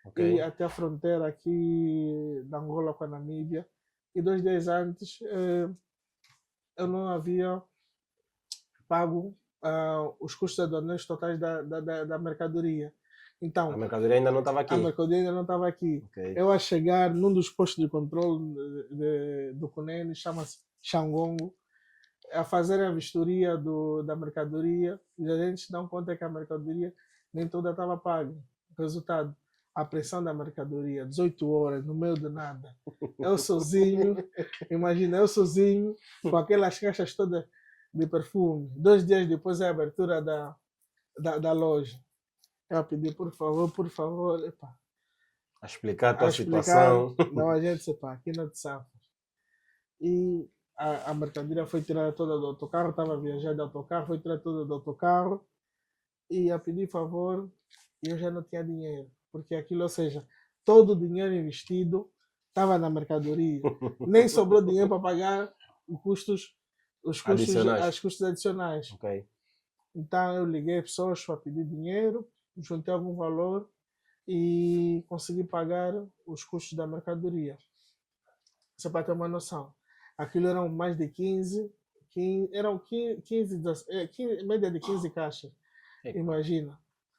Ok. e até a fronteira aqui da Angola com a Namíbia. E 2 dias antes, eu não havia pago os custos aduaneiros totais da mercadoria. Então, A mercadoria ainda não estava aqui. a mercadoria ainda não estava aqui. Ok. Eu a chegar num dos postos de controle do Cunene, chama-se Xangongo, a fazer a vistoria da mercadoria, e a gente se dá conta que a mercadoria nem toda estava paga. Resultado, a pressão da mercadoria, 18 horas, no meio de nada. Eu sozinho, imagina, eu sozinho, com aquelas caixas todas de perfume. 2 dias depois da abertura da loja. Eu pedi, por favor, epa, A explicar a tua a explicar, situação. não, a gente, epa, aqui não te safas. E a mercadoria foi tirada toda do autocarro, estava a viajar de autocarro, foi tirada toda do autocarro, e a pedir favor, e eu já não tinha dinheiro, porque aquilo, ou seja, todo o dinheiro investido estava na mercadoria, nem sobrou dinheiro para pagar os custos Adicionais. os custos adicionais. Ok. Então eu liguei pessoas para pedir dinheiro, juntei algum valor e consegui pagar os custos da mercadoria. Só para ter uma noção. Aquilo eram mais de 15 eram 15, média de 15 caixas. Epa. Imagina.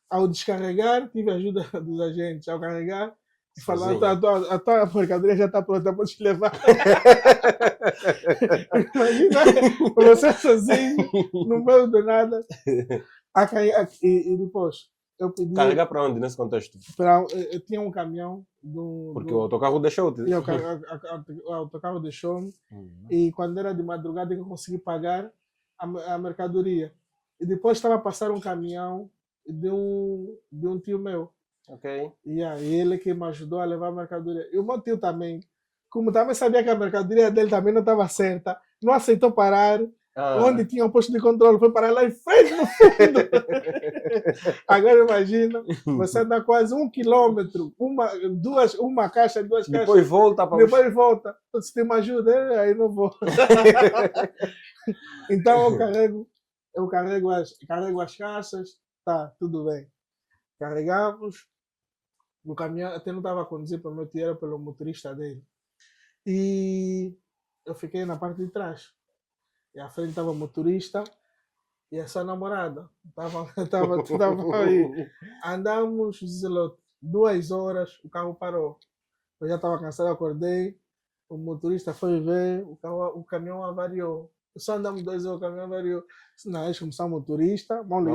Ao descarregar, tive a ajuda dos agentes. Ao carregar, Sozinho. falaram, a tua mercadoria já está pronta, podes levar. Imagina, você sozinho, no meio do nada. E depois, eu pedi. Carregar para onde nesse contexto? Eu tinha um caminhão Porque o autocarro deixou-te. e o autocarro deixou-me. E quando era de madrugada eu consegui pagar a mercadoria. E depois estava a passar um caminhão de um tio meu. Ok. E aí ele que me ajudou a levar a mercadoria. E o meu tio também, como também sabia que a mercadoria dele também não estava certa, não aceitou parar. Onde tinha um posto de controle, foi parar lá em frente, no fundo. Agora imagina, você anda quase 1 quilômetro, uma caixa, 2 caixas. Depois volta para Depois volta. Se tem uma ajuda, aí não vou. Então eu carrego as caixas, tá, tudo bem. Carregamos, o caminhão até não estava a conduzir para o meu tio, era pelo motorista dele. E eu fiquei na parte de trás. E à frente estava o motorista e a sua namorada. Tava aí. Andamos, 2 horas, o carro parou. Eu já estava cansado, acordei. O motorista foi ver, o caminhão avariou. Só andamos 2 horas, o caminhão avariou. Não, eles começaram o motorista, vamos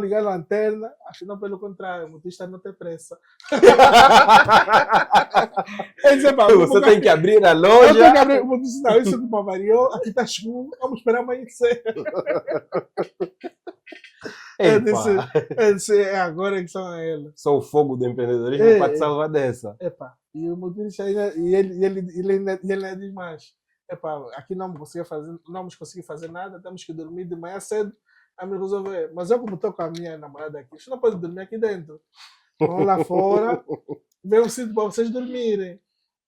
ligar a lanterna. Acho que não, pelo contrário, o motorista não tem pressa. Você tem que abrir a loja. Eu tenho que abrir. O motorista, não, isso não avariou, aqui está escuro, vamos esperar amanhecer. Eu disse, é agora que são eles. Só o fogo do empreendedorismo para te salvar dessa. Epa, e o motorista ele ainda diz mais. Epa, aqui não vamos conseguir fazer nada, temos que dormir de manhã cedo a me resolver. Mas eu, como estou com a minha namorada aqui, você não pode dormir aqui dentro. Vamos lá fora, vê um sítio para vocês dormirem.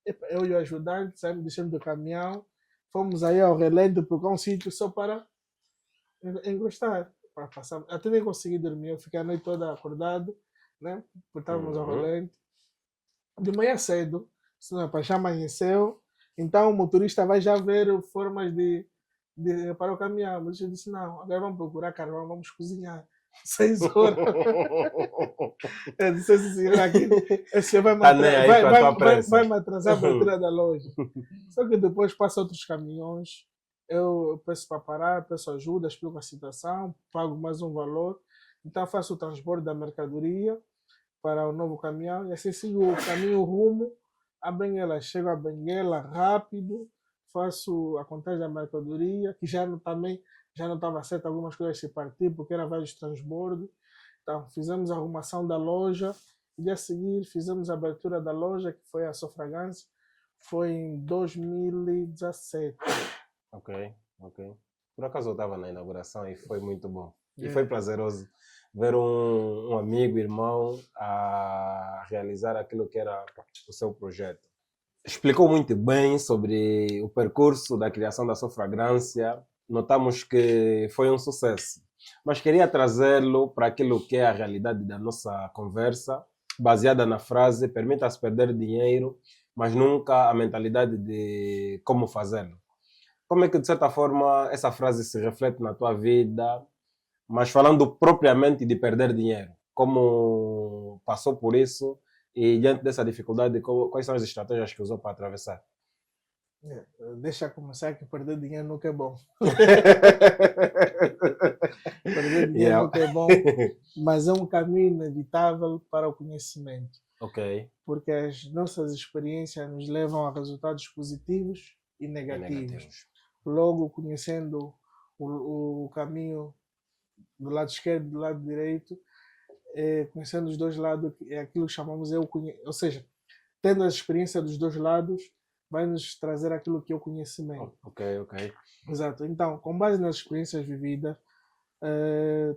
Epa, eu e o ajudante saímos, deixamos do caminhão, fomos aí ao relento procurar um sítio só para encostar. Para passar. Até nem consegui dormir, eu fiquei a noite toda acordado, né? Porque estávamos ao relento. De manhã cedo, já amanheceu, então o motorista vai já ver formas de reparar o caminhão. Mas eu disse, não, agora vamos procurar carvão, vamos cozinhar. 6 horas. Eu disse assim, aqui, esse vai me atrasar a abertura da loja. Só que depois passa outros caminhões, eu peço para parar, peço ajuda, explico a situação, pago mais um valor, então faço o transporte da mercadoria para o novo caminhão e assim sigo o caminho rumo a Benguela. Chego a Benguela rápido, faço a contagem da mercadoria, que já não estava certo, algumas coisas se partir, porque era vários transbordos. Então fizemos a arrumação da loja e a seguir fizemos a abertura da loja, que foi a Sofragância, foi em 2017. Ok. Por acaso eu estava na inauguração e foi muito bom. E foi prazeroso ver um amigo, irmão, a realizar aquilo que era o seu projeto. Explicou muito bem sobre o percurso da criação da sua fragrância. Notamos que foi um sucesso. Mas queria trazê-lo para aquilo que é a realidade da nossa conversa, baseada na frase: permita-se perder dinheiro, mas nunca a mentalidade de como fazê-lo. Como é que, de certa forma, essa frase se reflete na tua vida, mas falando propriamente de perder dinheiro? Como passou por isso e, diante dessa dificuldade, quais são as estratégias que usou para atravessar? Deixa começar que perder dinheiro nunca é bom. Perder dinheiro Yeah. nunca é bom, mas é um caminho inevitável para o conhecimento. Ok. Porque as nossas experiências nos levam a resultados positivos e E negativos. negativos. Logo, conhecendo o caminho do lado esquerdo e do lado direito, conhecendo os dois lados, é aquilo que chamamos ou seja, tendo a experiência dos dois lados, vai nos trazer aquilo que é o conhecimento. Ok, ok. Exato. Então, com base nas experiências vividas,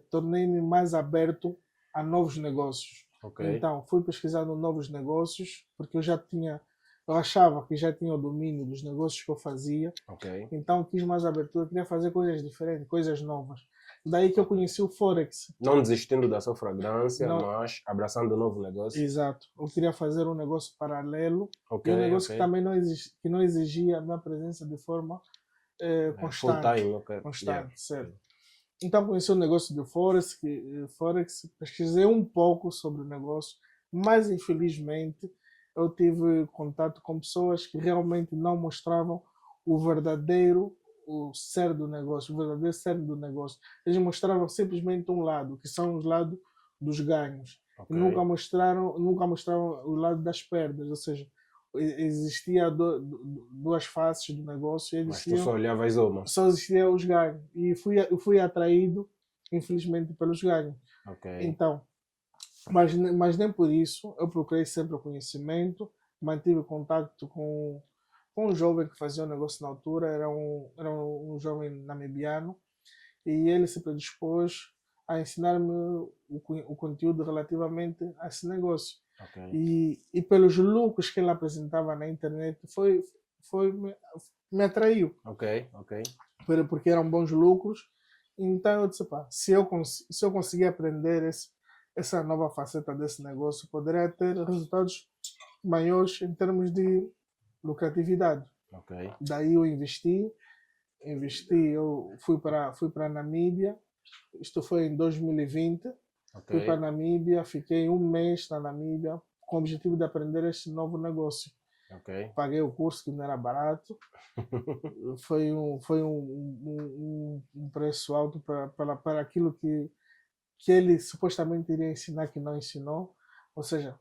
tornei-me mais aberto a novos negócios. Ok. Então, fui pesquisando novos negócios, porque eu achava que já tinha o domínio dos negócios que eu fazia, Ok. então quis mais abertura, queria fazer coisas diferentes, coisas novas. Daí que eu conheci o Forex. Não desistindo da sua fragrância, Não, mas abraçando um novo negócio. exato. Eu queria fazer um negócio paralelo, Ok, e um negócio ok. que também não exigia a minha presença de forma Full constante. time, ok. Constante, certo. Yeah. Então conheci o negócio do Forex, pesquisei um pouco sobre o negócio, mas infelizmente eu tive contato com pessoas que realmente não mostravam o verdadeiro o verdadeiro cerne do negócio. Eles mostravam simplesmente um lado, que são os lados dos ganhos. E Ok. nunca mostravam o lado das perdas, ou seja, existia duas faces do negócio e Mas tu só olhavas uma. só existiam os ganhos. E eu fui atraído, infelizmente, pelos ganhos. Ok. Então, mas nem por isso eu procurei sempre o conhecimento, mantive contato com um jovem que fazia um negócio na altura, era um jovem namibiano, e ele se predispôs a ensinar-me o conteúdo relativamente a esse negócio. Ok. E pelos lucros que ele apresentava na internet, me atraiu, Ok, ok. porque eram bons lucros. Então eu disse, pá, se eu conseguir aprender essa nova faceta desse negócio, poderia ter resultados maiores em termos de lucratividade. Ok. Daí eu investi, eu fui para a Namíbia, isto foi em 2020, fui para a Ok. Namíbia, fiquei um mês na Namíbia com o objetivo de aprender este novo negócio. Ok. Paguei o curso que não era barato, foi um preço alto para aquilo que ele supostamente iria ensinar que não ensinou, ou seja,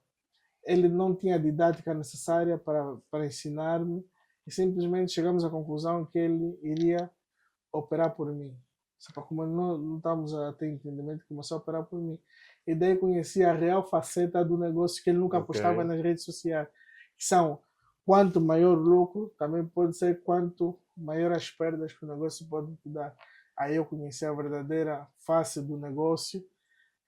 ele não tinha a didática necessária para ensinar-me e simplesmente chegamos à conclusão que ele iria operar por mim. Como não estávamos a ter entendimento, começou a operar por mim. E daí conheci a real faceta do negócio que ele nunca Ok. postava nas redes sociais, que são quanto maior o lucro, também pode ser quanto maior as perdas que o negócio pode te dar. Aí eu conheci a verdadeira face do negócio,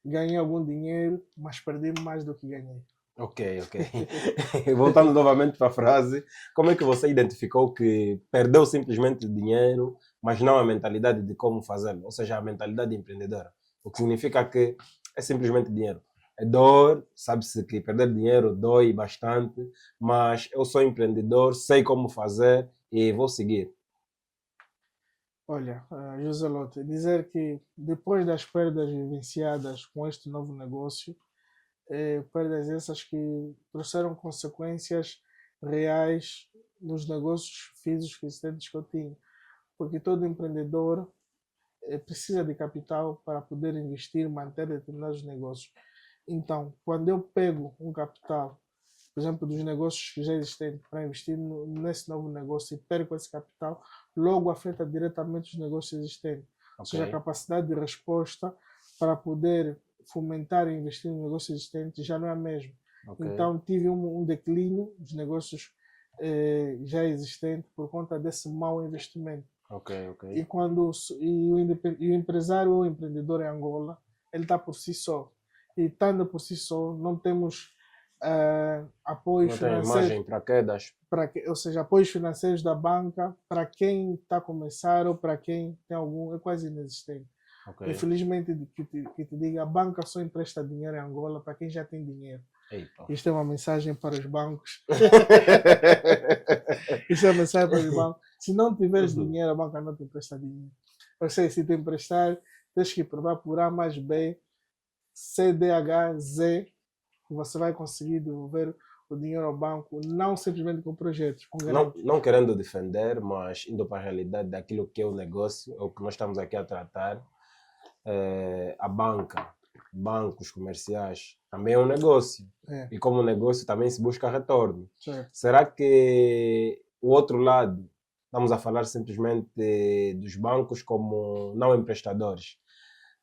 ganhei algum dinheiro, mas perdi mais do que ganhei. Ok, ok. Voltando novamente para a frase, como é que você identificou que perdeu simplesmente dinheiro, mas não a mentalidade de como fazê-lo? Ou seja, a mentalidade empreendedora. O que significa que é simplesmente dinheiro. É dor, sabe-se que perder dinheiro dói bastante, mas eu sou empreendedor, sei como fazer e vou seguir. Olha, José Lote, dizer que depois das perdas vivenciadas com este novo negócio, perdas essas que trouxeram consequências reais nos negócios físicos existentes que eu tinha. Porque todo empreendedor precisa de capital para poder investir, manter determinados negócios. Então, quando eu pego um capital, por exemplo, dos negócios que já existem, para investir nesse novo negócio e perco esse capital, logo afeta diretamente os negócios existentes. Ou seja, a Ok, capacidade de resposta para poder fomentar e investir em negócios existentes já não é a mesma. ok, Então, tive um declínio dos negócios já existentes por conta desse mau investimento. ok, ok. E, quando, e, o, e o empresário ou o empreendedor em Angola ele está por si só. E estando por si só, não temos apoios Não tem financeiros, margem para quedas. ou seja, apoios financeiros da banca para quem está a começar ou para quem tem algum, é quase inexistente. Ok. Infelizmente, que te diga, a banca só empresta dinheiro em Angola para quem já tem dinheiro. Eita. Isto é uma mensagem para os bancos. Isto é uma mensagem para os bancos. Se não tiveres dinheiro, a banca não te empresta dinheiro. Ou seja, se te emprestar, tens que provar por A mais B, C, D, H, Z, que você vai conseguir devolver o dinheiro ao banco, não simplesmente com projetos, com Não, garantias. não querendo defender, mas indo para a realidade daquilo que é o negócio, é o que nós estamos aqui a tratar, a banca, bancos comerciais, também é um negócio. É, E como negócio também se busca retorno. certo. Será que o outro lado, estamos a falar simplesmente dos bancos como não emprestadores,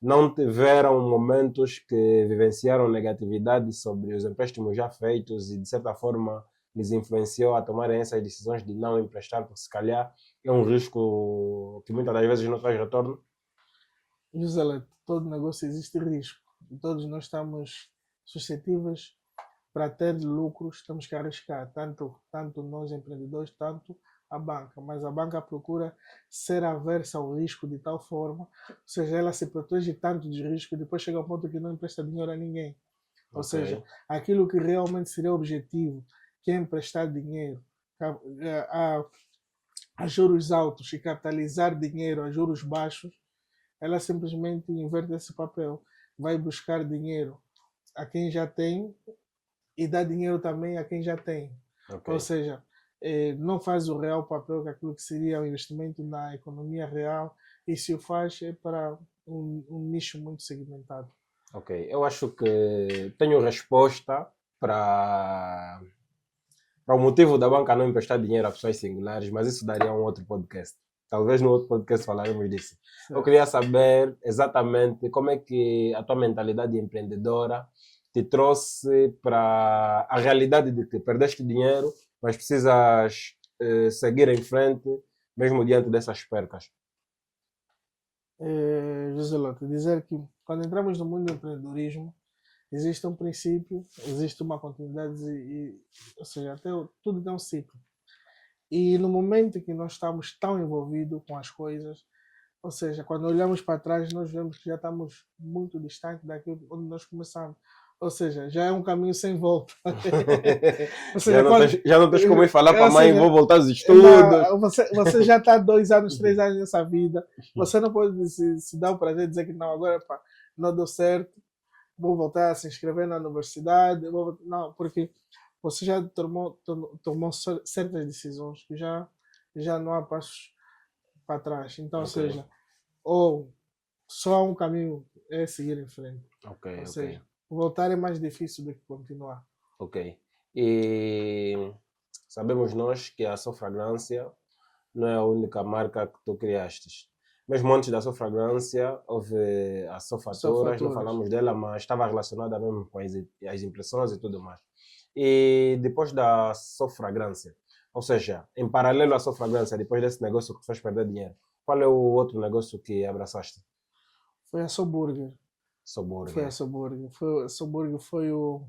não tiveram momentos que vivenciaram negatividade sobre os empréstimos já feitos e de certa forma lhes influenciou a tomarem essas decisões de não emprestar, porque se calhar é um risco que muitas das vezes não traz retorno? José, todo negócio existe risco. E todos nós estamos suscetíveis para ter lucros, temos que arriscar, tanto nós empreendedores, tanto a banca. Mas a banca procura ser aversa ao risco de tal forma, ou seja, ela se protege tanto de risco, depois chega ao ponto que não empresta dinheiro a ninguém. Ou Ok. seja, aquilo que realmente seria objetivo, que é emprestar dinheiro a juros altos e capitalizar dinheiro a juros baixos, ela simplesmente inverte esse papel. Vai buscar dinheiro a quem já tem e dá dinheiro também a quem já tem. Ok. Ou seja, não faz o real papel que aquilo que seria o investimento na economia real, e se o faz é para um nicho muito segmentado. Ok. Eu acho que tenho resposta para o motivo da banca não emprestar dinheiro a pessoas singulares, mas isso daria um outro podcast. Talvez no outro podcast falaremos disso. Eu Certo. queria saber exatamente como é que a tua mentalidade empreendedora te trouxe para a realidade de que perdeste dinheiro, mas precisas seguir em frente, mesmo diante dessas percas. José Lota, dizer que quando entramos no mundo do empreendedorismo, existe um princípio, existe uma continuidade, ou seja, tudo tem um ciclo. E no momento que nós estamos tão envolvidos com as coisas, ou seja, quando olhamos para trás, nós vemos que já estamos muito distante daquilo onde nós começamos. Ou seja, já é um caminho sem volta. Ou seja, Já não tens como ir falar para a ou mãe, seja, vou voltar aos estudos. não, você já está 2 anos, 3 anos nessa vida. Você não pode se dar o prazer de dizer que não, agora pá, não deu certo, vou voltar a se inscrever na universidade. Não, porque você já tomou certas decisões que já não há passos para trás. Então, ou Ok. seja, ou só há um caminho, é seguir em frente. Ok, Ou ok. seja, voltar é mais difícil do que continuar. Ok. E sabemos nós que a sua fragrância não é a única marca que tu criaste. Mesmo antes da sua fragrância, houve a Sofaturas, não Faturas. falamos dela, mas estava relacionada mesmo com as impressões e tudo mais. E depois da sua fragrância, ou seja, em paralelo à sua fragrância, depois desse negócio que fez perder dinheiro, qual é o outro negócio que abraçaste? Foi a Soburger. Foi a Soburger. Soburger. A Soburger foi o.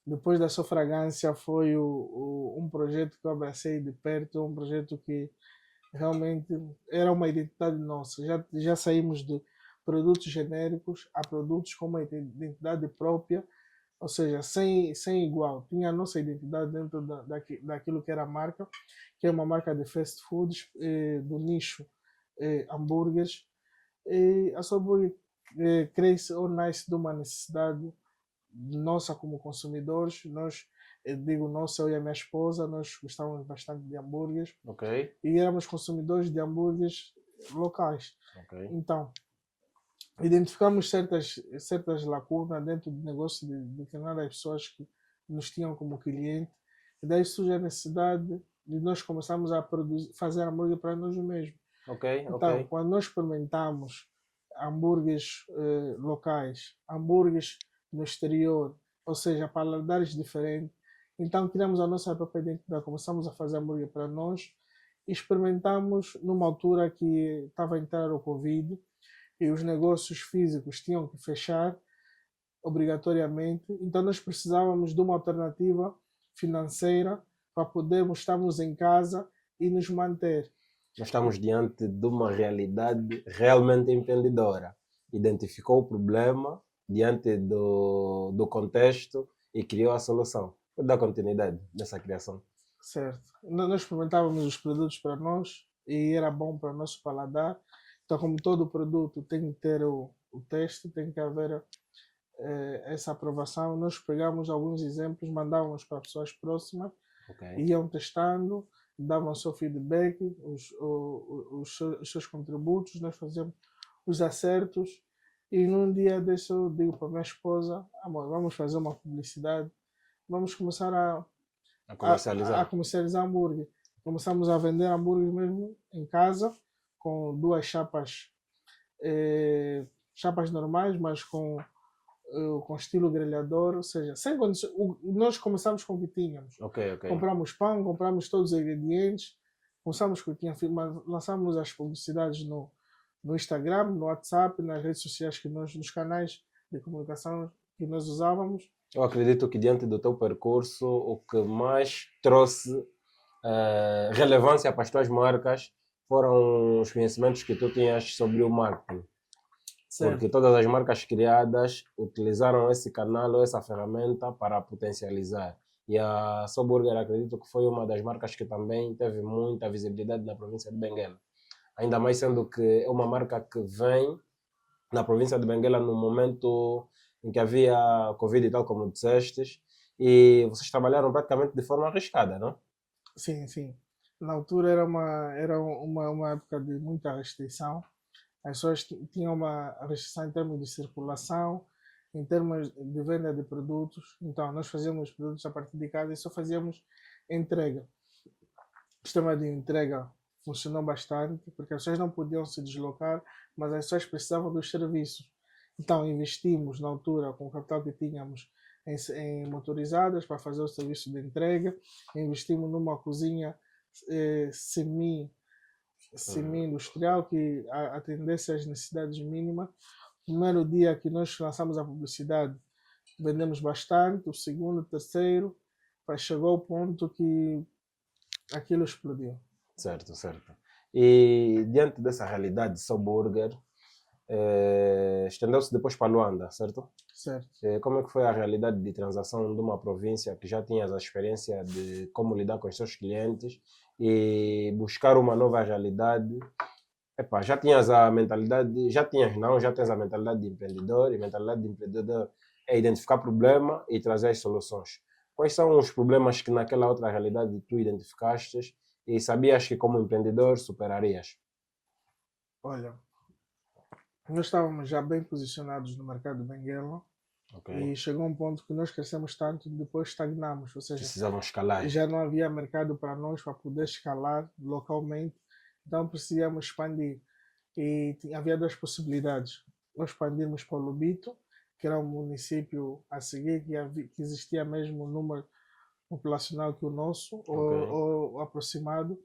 Depois da sua fragrância, foi um projeto que eu abracei de perto, um projeto que realmente era uma identidade nossa. Já saímos de produtos genéricos a produtos com uma identidade própria, ou seja, sem igual. Tinha a nossa identidade dentro daquilo que era a marca, que é uma marca de fast foods, do nicho hambúrgueres. E a Subway cresce ou nasce de uma necessidade nossa como consumidores. Nós, eu digo nossa, eu e a minha esposa, nós gostávamos bastante de hambúrgueres Ok, e éramos consumidores de hambúrgueres locais. ok. Então, identificamos certas lacunas dentro do negócio de determinadas pessoas que nos tinham como cliente, e daí surge a necessidade de nós começarmos a fazer hambúrguer para nós mesmos. Ok, Então, ok. quando nós experimentamos hambúrgueres locais, hambúrgueres no exterior, ou seja, paladares diferentes, então criamos a nossa própria identidade, começamos a fazer hambúrguer para nós, e experimentamos numa altura que estava a entrar o Covid, e os negócios físicos tinham que fechar obrigatoriamente, então nós precisávamos de uma alternativa financeira para podermos estarmos em casa e nos manter. Nós estamos diante de uma realidade realmente empreendedora. Identificou o problema diante do contexto e criou a solução. Pode dar continuidade nessa criação. Certo. Nós experimentávamos os produtos para nós e era bom para o nosso paladar. Então, como todo produto tem que ter o teste, tem que haver essa aprovação. Nós pegamos alguns exemplos, mandávamos para pessoas próximas, iam testando, davam o seu feedback, os seus contributos, nós fazíamos os acertos. E num dia desse eu digo para minha esposa, amor, vamos fazer uma publicidade, vamos começar a comercializar hambúrguer. Começamos a vender hambúrguer mesmo em casa, com 2 chapas, chapas normais, mas com estilo grelhador, ou seja, sem condições. Nós começamos com o que tínhamos. Compramos pão, compramos todos os ingredientes, começamos com o que tínhamos, lançamos as publicidades no Instagram, no WhatsApp, nas redes sociais nos canais de comunicação que nós usávamos. Eu acredito que diante do teu percurso, o que mais trouxe relevância para as tuas marcas foram os conhecimentos que tu tinhas sobre o marketing. Certo. Porque todas as marcas criadas utilizaram esse canal ou essa ferramenta para potencializar. E a Soburger, acredito que foi uma das marcas que também teve muita visibilidade na província de Benguela. Ainda mais sendo que é uma marca que vem na província de Benguela no momento em que havia Covid e tal, como disseste, e vocês trabalharam praticamente de forma arriscada, não? Sim, sim. Na altura era uma época de muita restrição. As pessoas tinham uma restrição em termos de circulação, em termos de venda de produtos. Então, nós fazíamos os produtos a partir de casa e só fazíamos entrega. O sistema de entrega funcionou bastante, porque as pessoas não podiam se deslocar, mas as pessoas precisavam dos serviços. Então, investimos na altura, com o capital que tínhamos, em motorizadas para fazer o serviço de entrega. Investimos numa cozinha semi-industrial que atendesse às necessidades mínimas. No primeiro dia que nós lançamos a publicidade, vendemos bastante. O segundo, o terceiro, chegou ao ponto que aquilo explodiu. Certo, certo. E diante dessa realidade de Soburger, estendeu-se depois para Luanda, certo? Certo. Como é que foi a realidade de transação de uma província que já tinhas a experiência de como lidar com os seus clientes e buscar uma nova realidade? Já tinhas a mentalidade, já tens a mentalidade de empreendedor, e a mentalidade de empreendedor é identificar problema e trazer as soluções. Quais são os problemas que naquela outra realidade tu identificaste e sabias que como empreendedor superarias? Olha, nós estávamos já bem posicionados no mercado de Benguela, e chegou um ponto que nós crescemos tanto e depois estagnamos, ou seja, precisávamos escalar. Já não havia mercado para nós para poder escalar localmente, então precisávamos expandir. E havia 2 possibilidades: ou expandirmos para o Lubito, que era um município a seguir, que existia mesmo um número populacional que o nosso, ou aproximado,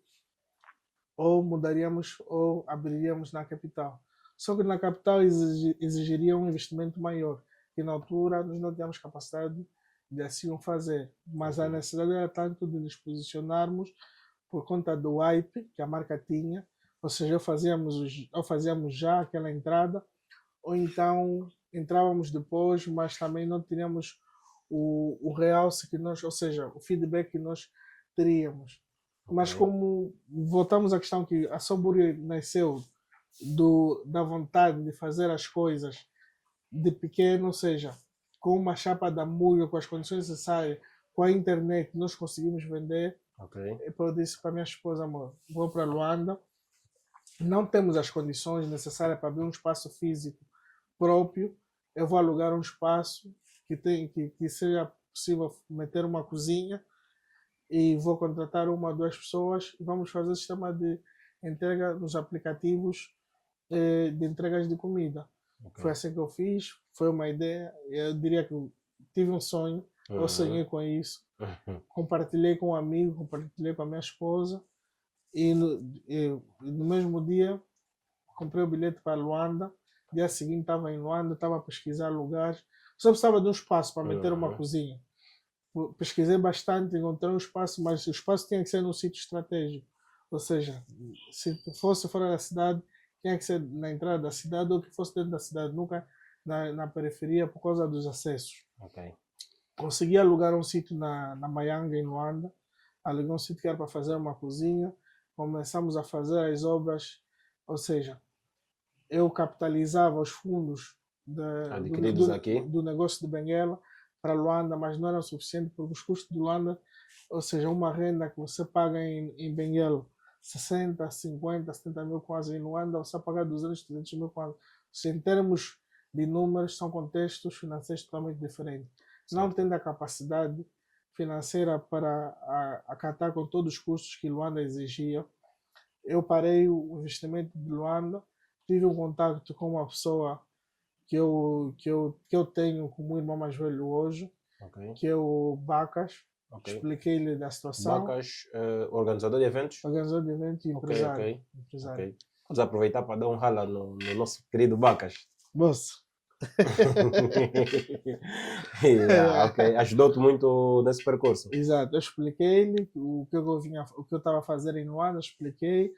ou mudaríamos ou abriríamos na capital. Só que na capital exigiria um investimento maior, que na altura nós não tínhamos capacidade de assim o fazer. Mas a necessidade era tanto de nos posicionarmos por conta do hype que a marca tinha, ou seja, ou fazíamos já aquela entrada, ou então entrávamos depois, mas também não teríamos o realce que nós, ou seja, o feedback que nós teríamos. Mas como voltamos à questão que a Soburger nasceu da vontade de fazer as coisas de pequeno, ou seja, com uma chapa de hambúrguer, com as condições necessárias, com a internet, nós conseguimos vender. Eu disse para minha esposa, amor, vou para Luanda, não temos as condições necessárias para abrir um espaço físico próprio, eu vou alugar um espaço que seja possível meter uma cozinha e vou contratar 1 ou 2 pessoas e vamos fazer o sistema de entrega nos aplicativos de entregas de comida. Foi assim que eu fiz, foi uma ideia, eu diria que eu tive um sonho, eu sonhei com isso, compartilhei com um amigo, compartilhei com a minha esposa e no mesmo dia comprei o bilhete para Luanda Dia seguinte estava em Luanda, estava a pesquisar lugares. Só precisava de um espaço para meter uma cozinha. Pesquisei bastante, encontrei um espaço, mas o espaço tinha que ser num sítio estratégico. Ou seja, se fosse fora da cidade, tinha que ser na entrada da cidade ou que fosse dentro da cidade, nunca na periferia por causa dos acessos. Ok. Consegui alugar um sítio na Maianga, em Luanda. Aluguei um sítio que era para fazer uma cozinha. Começamos a fazer as obras, ou seja, eu capitalizava os fundos adquiridos aqui. do negócio de Benguela para Luanda, mas não era o suficiente porque os custos de Luanda, ou seja, uma renda que você paga em Benguela, 60, 50, 70 mil quase em Luanda, você paga 200, 300 mil quase. Se em termos de números, são contextos financeiros totalmente diferentes. Certo. Não tendo a capacidade financeira para acatar com todos os custos que Luanda exigia, eu parei o investimento de Luanda, tive um contato com uma pessoa que eu tenho como irmão mais velho hoje, Ok. que é o Bacas. Ok. Expliquei-lhe da situação. Bacas, organizador de eventos? Organizador de eventos e empresário. Ok. Empresário. Vamos aproveitar para dar um rala no nosso querido Bacas. Moço. Ok. Ajudou-te muito nesse percurso. Exato. Eu expliquei-lhe o que eu estava a fazer em Luanda, expliquei.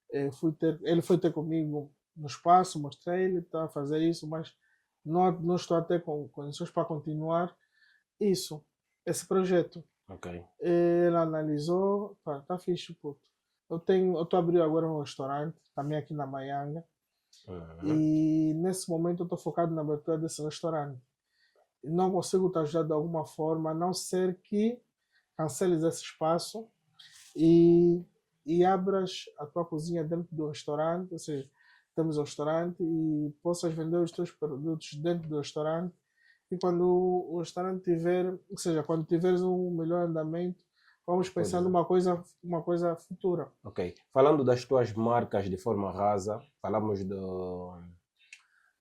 Ele foi ter comigo no espaço, mostrei-lhe, estava a fazer isso, mas não estou a ter condições para continuar esse projeto. Ok. Ele analisou, tá fixe, puto. Eu estou a abrir agora um restaurante, também aqui na Maianga, e nesse momento eu estou focado na abertura desse restaurante. Não consigo te ajudar de alguma forma, a não ser que canceles esse espaço e abras a tua cozinha dentro do restaurante, ou seja, temos um restaurante e possas vender os teus produtos dentro do restaurante. E quando o restaurante tiver, ou seja, quando tiveres um melhor andamento, vamos pensar numa coisa futura. Ok. Falando das tuas marcas de forma rasa, falamos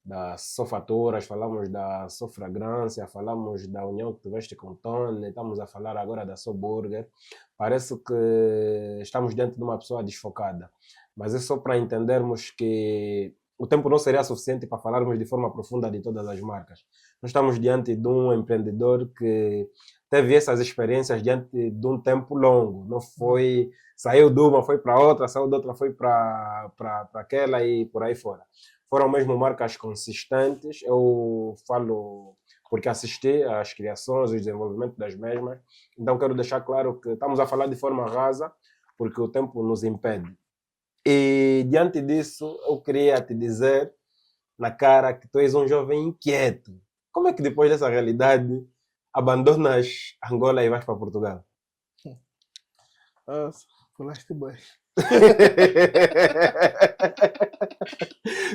da Sofaturas, falamos da Sofragrância, falamos da união que tiveste com o Tony, estamos a falar agora da Soburger. Parece que estamos dentro de uma pessoa desfocada, mas é só para entendermos que o tempo não seria suficiente para falarmos de forma profunda de todas as marcas. Nós estamos diante de um empreendedor que teve essas experiências diante de um tempo longo. Não foi, saiu de uma, foi para outra, saiu de outra, foi para aquela e por aí fora. Foram mesmo marcas consistentes. Eu falo porque assisti às criações, o desenvolvimento das mesmas. Então quero deixar claro que estamos a falar de forma rasa, porque o tempo nos impede. E diante disso, eu queria te dizer na cara que tu és um jovem inquieto. Como é que depois dessa realidade abandonas Angola e vais para Portugal? Falaste bem.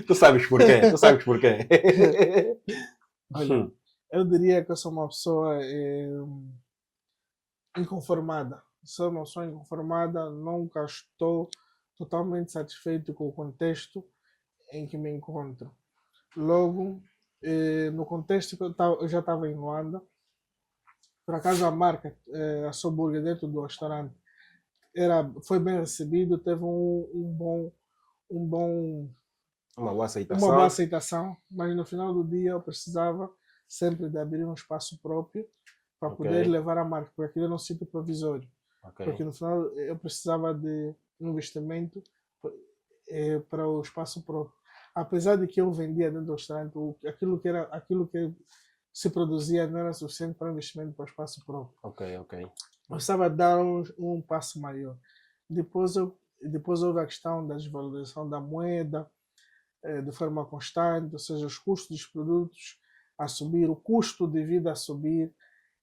Tu sabes porquê? Tu sabes porquê? Olha, eu diria que eu sou uma pessoa inconformada. Sou uma pessoa inconformada, nunca estou totalmente satisfeito com o contexto em que me encontro. Logo, no contexto que eu já estava em Luanda, por acaso a marca, a Soburger, dentro do restaurante, foi bem recebido, teve uma boa aceitação, mas no final do dia eu precisava sempre de abrir um espaço próprio para poder levar a marca, porque aquilo era um sítio provisório. Porque no final eu precisava de um investimento para o espaço próprio. Apesar de que eu vendia dentro do restaurante, aquilo que se produzia não era suficiente para investimento para o espaço próprio. Eu precisava dar um passo maior. Depois houve a questão da desvalorização da moeda de forma constante, ou seja, os custos dos produtos a subir, o custo de vida a subir.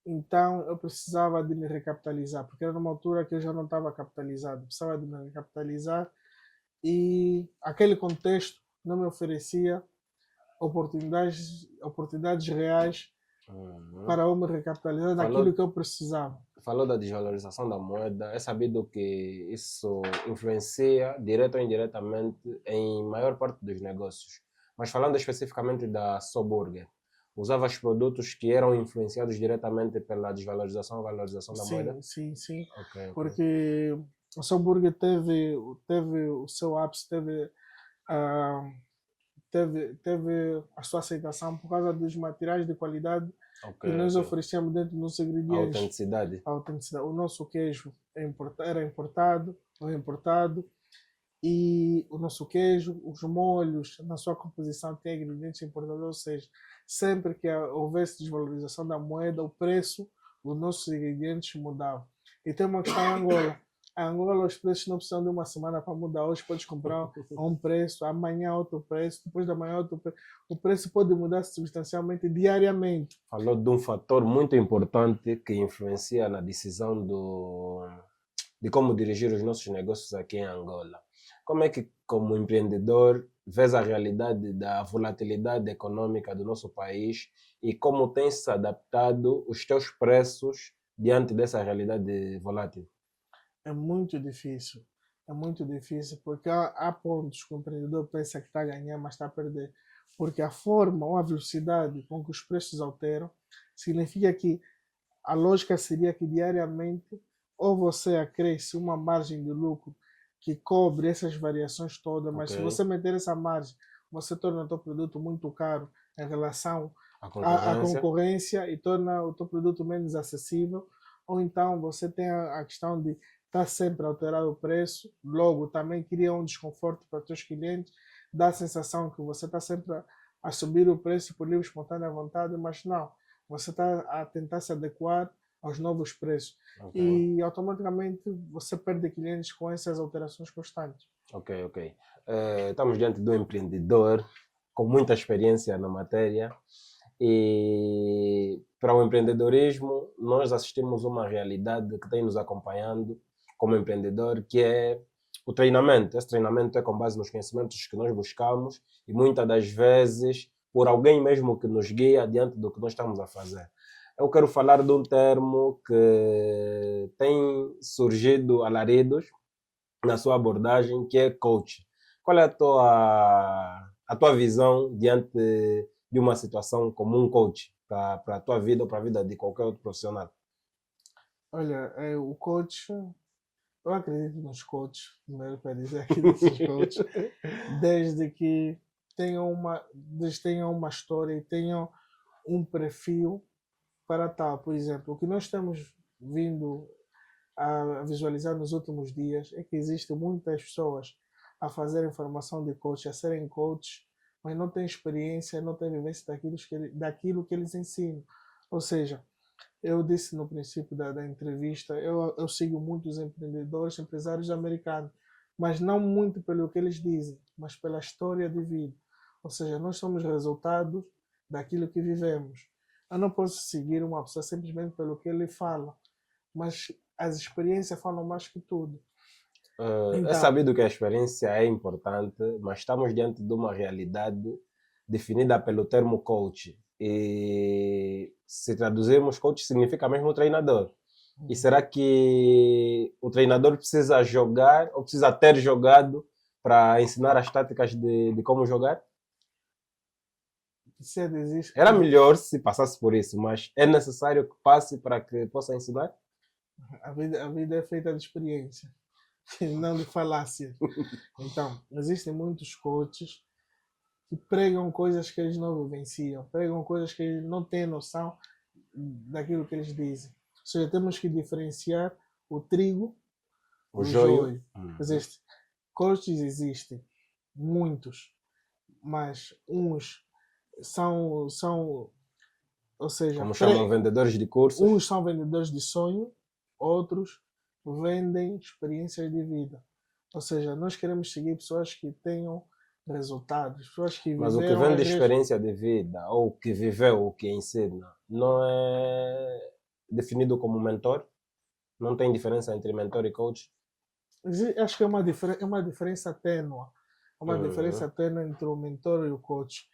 Então eu precisava de me recapitalizar, porque era numa altura que eu já não estava capitalizado, precisava de me recapitalizar e aquele contexto não me oferecia oportunidades reais para eu me recapitalizar naquilo que eu precisava. Falou da desvalorização da moeda. É sabido que isso influencia, direto ou indiretamente, em maior parte dos negócios. Mas falando especificamente da Soburger, usavas produtos que eram influenciados diretamente pela desvalorização ou valorização da moeda? Sim. Porque a Soburger teve o seu ápice, teve teve a sua aceitação por causa dos materiais de qualidade Ok, que nós ok. oferecemos dentro dos A ingredientes. autenticidade. A autenticidade. O nosso queijo era importado, ou é importado, e o nosso queijo, os molhos, na sua composição tem ingredientes importados, ou seja, sempre que houvesse desvalorização da moeda, o preço dos nossos ingredientes mudava. E tem uma questão em Angola. Em Angola, os preços não precisam de uma semana para mudar. Hoje podes comprar a um preço, amanhã outro preço, depois da manhã outro preço. O preço pode mudar substancialmente diariamente. Falou de um fator muito importante que influencia na decisão de como dirigir os nossos negócios aqui em Angola. Como é que, como empreendedor, vês a realidade da volatilidade econômica do nosso país e como têm se adaptado os teus preços diante dessa realidade volátil? É muito difícil. É muito difícil porque há pontos que o empreendedor pensa que está a ganhar, mas está a perder. Porque a forma ou a velocidade com que os preços alteram significa que a lógica seria que diariamente ou você acresce uma margem de lucro que cobre essas variações todas, mas Ok? se você meter essa margem, você torna o teu produto muito caro em relação A à concorrência? concorrência e torna o teu produto menos acessível, ou então você tem a questão de estar sempre a alterar o preço, logo também cria um desconforto para os teus clientes, dá a sensação que você está sempre a subir o preço por livre e espontânea vontade, mas não, você está a tentar se adequar aos novos preços. Ok, E automaticamente você perde clientes com essas alterações constantes. ok, ok. Estamos diante de um empreendedor com muita experiência na matéria e para o empreendedorismo nós assistimos uma realidade que tem nos acompanhando como empreendedor, que é o treinamento. Esse treinamento é com base nos conhecimentos que nós buscamos e muitas das vezes por alguém mesmo que nos guia diante do que nós estamos a fazer. Eu quero falar de um termo que tem surgido alaridos na sua abordagem, que é coach. Qual é a tua visão diante de uma situação como um coach para a tua vida ou para a vida de qualquer outro profissional? Olha, o coach, eu acredito nos coaches, primeiro para dizer aqui desses coaches, desde que tenham uma história e tenham um perfil para tal. Por exemplo, o que nós temos vindo a visualizar nos últimos dias é que existem muitas pessoas a fazerem formação de coach, a serem coaches, mas não têm experiência, não têm vivência daquilo que eles ensinam. Ou seja, eu disse no princípio da entrevista, eu sigo muitos empreendedores, empresários americanos, mas não muito pelo que eles dizem, mas pela história de vida. Ou seja, nós somos resultados daquilo que vivemos. Eu não posso seguir uma pessoa simplesmente pelo que ele fala, mas as experiências falam mais que tudo. É Então, sabido que a experiência é importante, mas estamos diante de uma realidade definida pelo termo coach. E se traduzirmos, coach significa mesmo treinador. E será que o treinador precisa jogar ou precisa ter jogado para ensinar as táticas de como jogar? se existe, Era melhor se passasse por isso, mas é necessário que passe para que possa ensinar? a vida é feita de experiência, não de falácias. Então, existem muitos coaches que pregam coisas que eles não vivenciam, pregam coisas que eles não têm noção daquilo que eles dizem. Ou seja, temos que diferenciar o trigo O do joio? joio. Existe. Coaches existem, muitos, mas uns são ou seja, Como chamam vendedores de cursos? uns são vendedores de sonho, outros vendem experiências de vida. Ou seja, nós queremos seguir pessoas que tenham resultados, pessoas que Mas o que viveram vem de as mesmas. experiência de vida, ou o que viveu, o que ensina, não é definido como mentor? Não tem diferença entre mentor e coach? Acho que é uma diferença tênue. É uma Uhum. diferença tênue entre o mentor e o coach.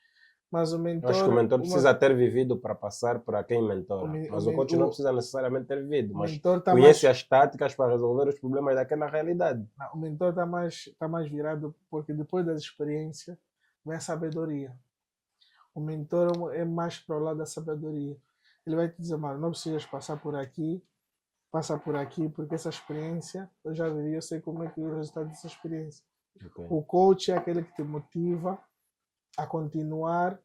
Mas o Eu acho que o mentor, mentor precisa ter vivido para passar para quem o, mentora, men- o, mas o men- coach não o, precisa necessariamente ter vivido, o mas mentor está conhece mais as táticas para resolver os problemas daquela realidade. o mentor tá mais virado porque depois das experiências vem a sabedoria. O mentor é mais para o lado da sabedoria. Ele vai te dizer, mano, não precisas passar por aqui, passa por aqui, porque essa experiência eu já vivi, eu sei como é que é o resultado dessa experiência. Ok. O coach é aquele que te motiva a continuar,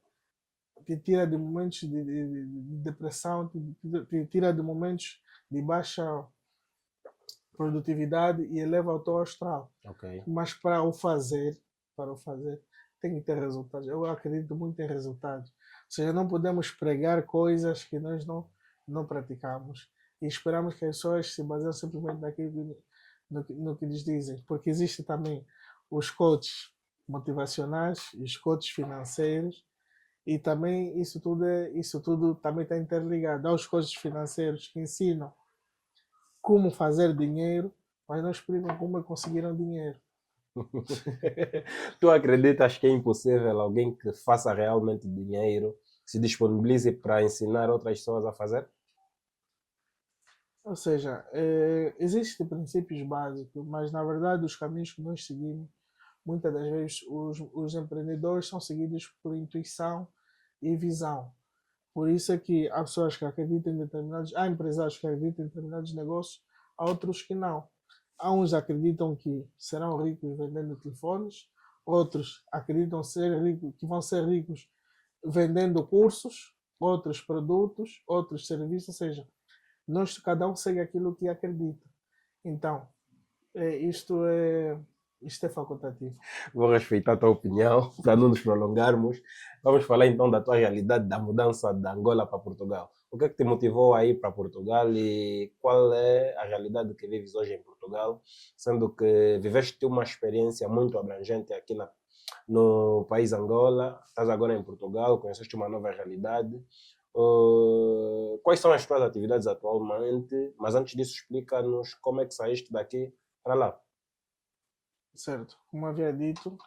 te tira de momentos de depressão, te tira de momentos de baixa produtividade e eleva o teu astral. Ok. Mas para o fazer, tem que ter resultados. Eu acredito muito em resultados. Ou seja, não podemos pregar coisas que nós não praticamos e esperamos que as pessoas se baseiem simplesmente naquilo no que lhes dizem. Porque existe também os coaches motivacionais e os coaches financeiros e também isso tudo também está interligado aos coaches financeiros que ensinam como fazer dinheiro, mas não explicam como é conseguiram dinheiro. Tu acreditas que é impossível alguém que faça realmente dinheiro se disponibilize para ensinar outras pessoas a fazer? Ou seja, existem princípios básicos, mas na verdade os caminhos que nós seguimos, muitas das vezes os empreendedores são seguidos por intuição e visão. Por isso é que há pessoas que acreditam em há empresários que acreditam em determinados negócios, há outros que não. Há uns acreditam que serão ricos vendendo telefones, outros acreditam que vão ser ricos vendendo cursos, outros produtos, outros serviços, ou seja, cada um segue aquilo que acredita. Então, é, isto é isto é facultativo. Vou respeitar a tua opinião, para não nos prolongarmos. Vamos falar então da tua realidade da mudança da Angola para Portugal. O que é que te motivou a ir para Portugal e qual é a realidade que vives hoje em Portugal, sendo que viveste uma experiência muito abrangente aqui no país Angola, estás agora em Portugal, conheceste uma nova realidade. Quais são as tuas atividades atualmente? Mas antes disso, explica-nos como é que saíste daqui para lá. Certo. Como havia dito,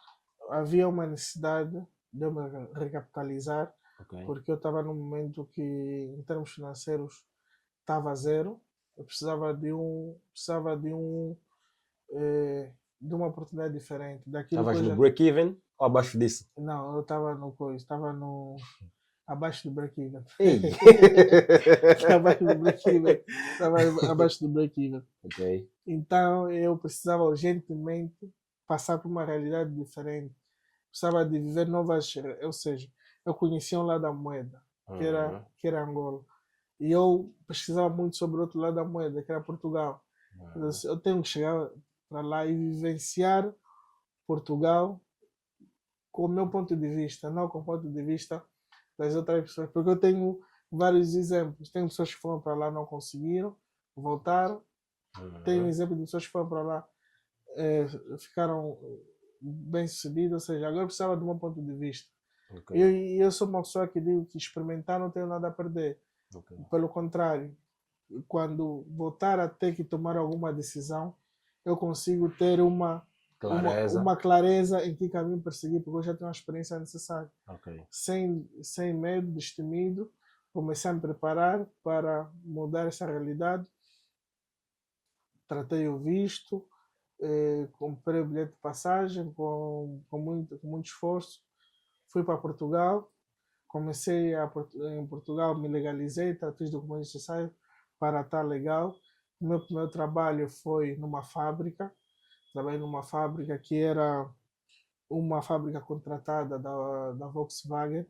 havia uma necessidade de eu me recapitalizar, Ok. porque eu estava num momento que, em termos financeiros, estava a zero. Eu de uma oportunidade diferente, daquilo que Estavas eu no já... break-even ou abaixo disso? Não, eu estava no coisa, estava no abaixo do break-even. Ei! Abaixo do break-even. Estava abaixo do break-even. Ok. Então eu precisava urgentemente passar por uma realidade diferente. Precisava de viver novas, ou seja, eu conhecia um lado da moeda, Uhum. que era Angola. E eu pesquisava muito sobre o outro lado da moeda, que era Portugal. Uhum. Eu tenho que chegar para lá e vivenciar Portugal com o meu ponto de vista, não com o ponto de vista das outras pessoas. Porque eu tenho vários exemplos. Tenho pessoas que foram para lá e não conseguiram, voltaram. Tenho Uhum. exemplo de pessoas que foram para lá ficaram bem sucedidas, ou seja, agora eu precisava do meu ponto de vista. Ok. Eu sou uma pessoa que digo que experimentar não tenho nada a perder. Ok. Pelo contrário, quando voltar a ter que tomar alguma decisão, eu consigo ter Clareza. uma clareza em que caminho perseguir, porque eu já tenho a experiência necessária. Ok. Sem medo, destemido, comecei a me preparar para mudar essa realidade. Tratei o visto, comprei o bilhete de passagem com muito esforço. Fui para Portugal, em Portugal, me legalizei, tratei os documentos necessários para estar legal. O meu primeiro trabalho foi numa fábrica. Trabalhei numa fábrica que era uma fábrica contratada da Volkswagen,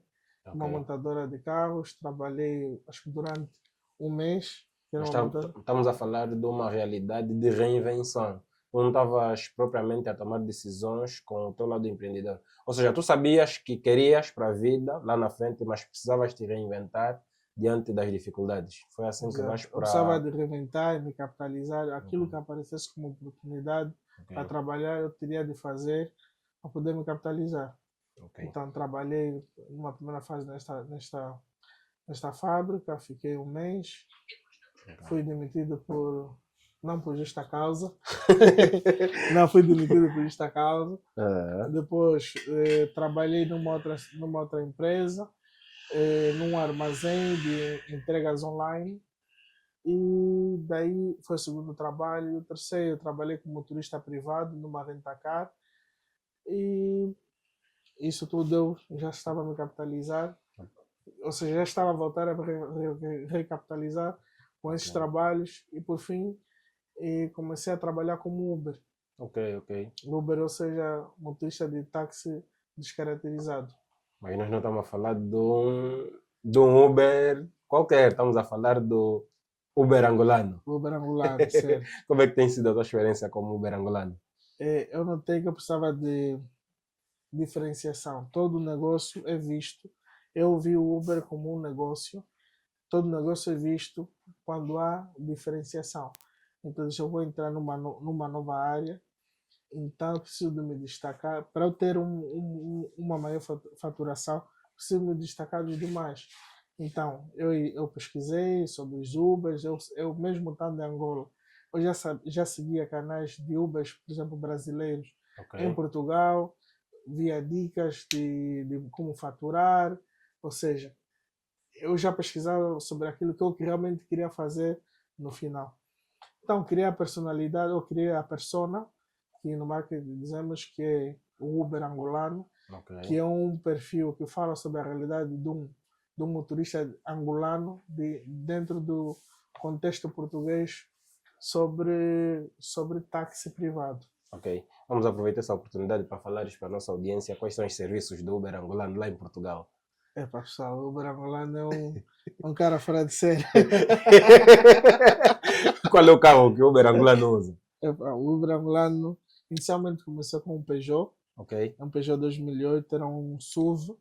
uma Ok. montadora de carros. Trabalhei, acho que durante um mês, que era Mas uma montadora. estamos a falar de uma realidade de reinvenção. Tu não estavas propriamente a tomar decisões com o teu lado empreendedor. Ou seja, tu sabias que querias para a vida lá na frente, mas precisavas te reinventar diante das dificuldades. Foi assim que vais Exato. Eu precisava para... de reinventar, me capitalizar. Aquilo que Uhum. aparecesse como oportunidade Ok. para trabalhar, eu teria de fazer para poder me capitalizar. Ok. Então, trabalhei numa primeira fase nesta fábrica, fiquei um mês, fui demitido não por justa causa, não fui demitido por justa causa. Ah, Depois, trabalhei numa outra empresa, num armazém de entregas online. E daí foi o segundo trabalho. E o terceiro, eu trabalhei como motorista privado numa rentacar. E isso tudo eu já estava a me capitalizar. Ou seja, já estava a voltar a recapitalizar com esses ok. trabalhos. E por fim, comecei a trabalhar como Uber. Ok, ok. Uber, ou seja, motorista de táxi descaracterizado. Mas nós não estamos a falar de um Uber qualquer, estamos a falar do Uber angolano. O Uber angolano, certo? Como é que tem sido a tua experiência como Uber angolano? Eu notei que eu precisava de diferenciação. Todo negócio é visto. Eu vi o Uber como um negócio. Todo negócio é visto quando há diferenciação. Então, se eu vou entrar numa nova área, então eu preciso de me destacar. Para eu ter uma maior faturação, preciso me destacar dos demais. Então, eu pesquisei sobre os Ubers, eu mesmo estando em Angola, eu já seguia canais de Ubers, por exemplo, brasileiros em Ok. Portugal, via dicas de como faturar, ou seja, eu já pesquisava sobre aquilo que eu realmente queria fazer no final. Então, criei a personalidade, eu criei a persona, que no marketing dizemos que é o Uber angolano, Ok. que é um perfil que fala sobre a realidade de um motorista angolano dentro do contexto português sobre táxi privado. Ok. Vamos aproveitar essa oportunidade para falares para a nossa audiência quais são os serviços do Uber angolano lá em Portugal. É, pá, pessoal, o Uber angolano é um cara fora de série. Qual é o carro que o Uber angolano usa? É, pá, o Uber angolano inicialmente começou com um Peugeot, Ok. um Peugeot 2008, era um SUV.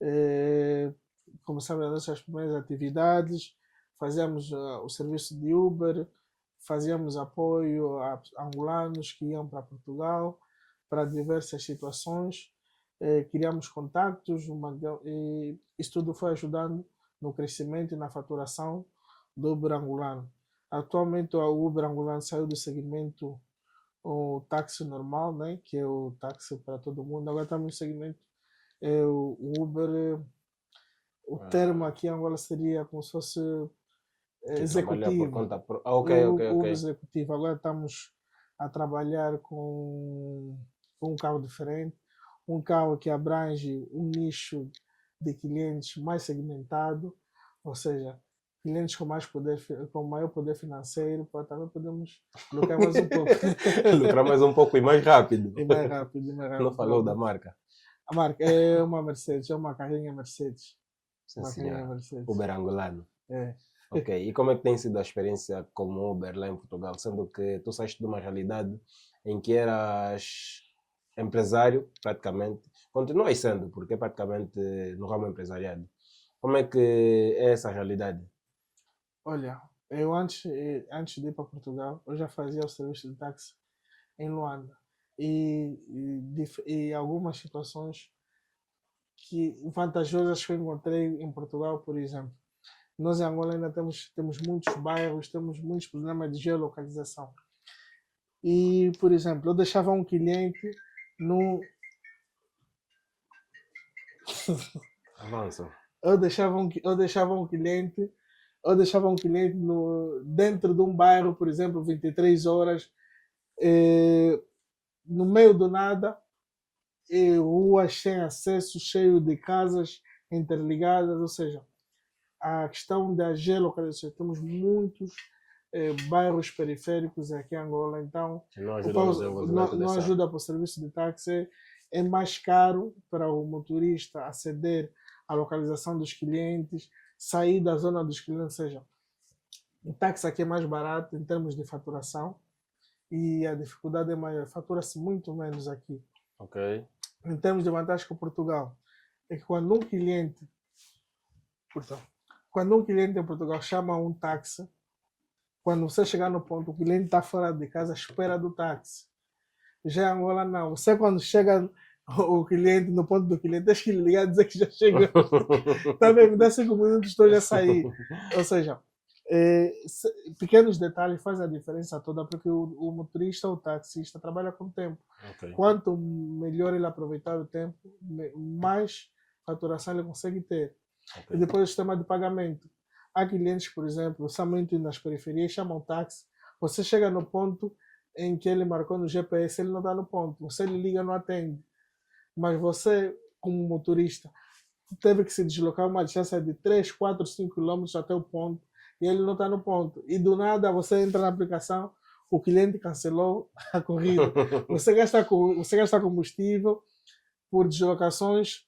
Eh, Começamos as nossas primeiras atividades, fazíamos o serviço de Uber, fazíamos apoio a angolanos que iam para Portugal para diversas situações, criamos contactos, e isso tudo foi ajudando no crescimento e na faturação do Uber angolano. Atualmente o Uber angolano saiu do segmento o táxi normal, né, que é o táxi para todo mundo, agora estamos no segmento o Uber, o termo aqui em Angola seria como se fosse Que trabalha por executivo. conta. Ok, ok, O ok. Uber executivo. Agora estamos a trabalhar com um carro diferente, um carro que abrange um nicho de clientes mais segmentado, ou seja, clientes com maior poder financeiro, para também podemos lucrar mais um pouco. Lucrar mais um pouco e mais rápido. E mais rápido, e mais Não rápido. falou da marca. A marca é uma Mercedes, é uma carrinha Mercedes. Sim, Uma carrinha senhora. Mercedes. Uber angolano. É. Ok. E como é que tem sido a experiência como Uber lá em Portugal? Sendo que tu saíste de uma realidade em que eras empresário, praticamente. Continuas sendo, porque é praticamente no ramo empresariado. Como é que é essa realidade? Olha, eu antes de ir para Portugal, eu já fazia o serviço de táxi em Luanda. E algumas situações que vantajosas que eu encontrei em Portugal, por exemplo. Nós em Angola ainda temos muitos bairros, temos muitos problemas de geolocalização. E, por exemplo, eu deixava um cliente no. Avança. Eu deixava um cliente dentro de um bairro, por exemplo, 23 horas, eh, no meio do nada, ruas sem acesso, cheio de casas interligadas, ou seja, a questão da geolocalização. Temos muitos bairros periféricos aqui em Angola, então Que não o ajuda no qual desenvolvimento não dessa. ajuda para o serviço de táxi, é mais caro para o motorista aceder à localização dos clientes, sair da zona dos clientes, ou seja, o táxi aqui é mais barato em termos de faturação e a dificuldade é maior, fatura-se muito menos aqui. Ok. Em termos de vantagem com Portugal, é que quando um cliente em Portugal chama um táxi, quando você chegar no ponto, o cliente está fora de casa à espera do táxi. Já em Angola, não. Você, quando chega o cliente no ponto do cliente, deixa que ligar e dizer que já chegou. Tá bem, me dá 5 minutos, estou já a sair. Ou seja, pequenos detalhes fazem a diferença toda, porque o motorista ou o taxista trabalha com tempo. Ok. Quanto melhor ele aproveitar o tempo, mais faturação ele consegue ter. Ok. E depois o sistema de pagamento. Há clientes, por exemplo, somente nas periferias, chamam táxi. Você chega no ponto em que ele marcou no GPS, ele não está no ponto. Você lhe liga, não atende. Mas você, como motorista, teve que se deslocar uma distância de 3, 4, 5 quilômetros até o ponto e ele não está no ponto. E do nada você entra na aplicação, o cliente cancelou a corrida. Você gasta combustível por deslocações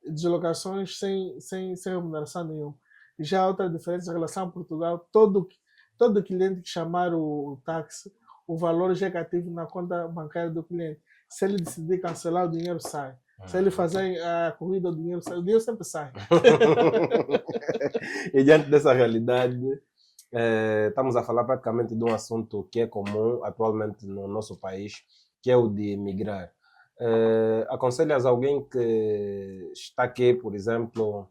deslocações sem remuneração nenhuma. Já outra diferença em relação a Portugal, todo cliente que chamar o táxi, o valor já é cativo na conta bancária do cliente. Se ele decidir cancelar, o dinheiro sai. Se ele fazer a corrida, o dinheiro sai. O dinheiro sempre sai. E diante dessa realidade, estamos a falar praticamente de um assunto que é comum atualmente no nosso país, que é o de emigrar. Aconselhas alguém que está aqui, por exemplo,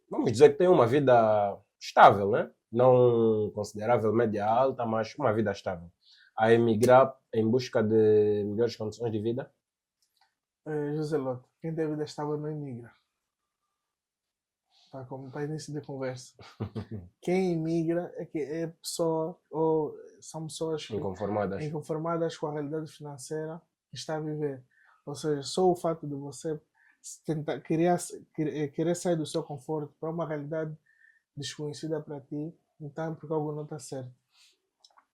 vamos dizer que tem uma vida estável, né? Não consideravelmente alta, mas uma vida estável, a emigrar em busca de melhores condições de vida? José Loto, quem tem vida estável não emigra. Para início de conversa. Quem emigra é que é pessoa, ou são pessoas inconformadas com a realidade financeira que está a viver. Ou seja, só o fato de você tentar querer sair do seu conforto para uma realidade desconhecida para ti, então porque algo não está certo.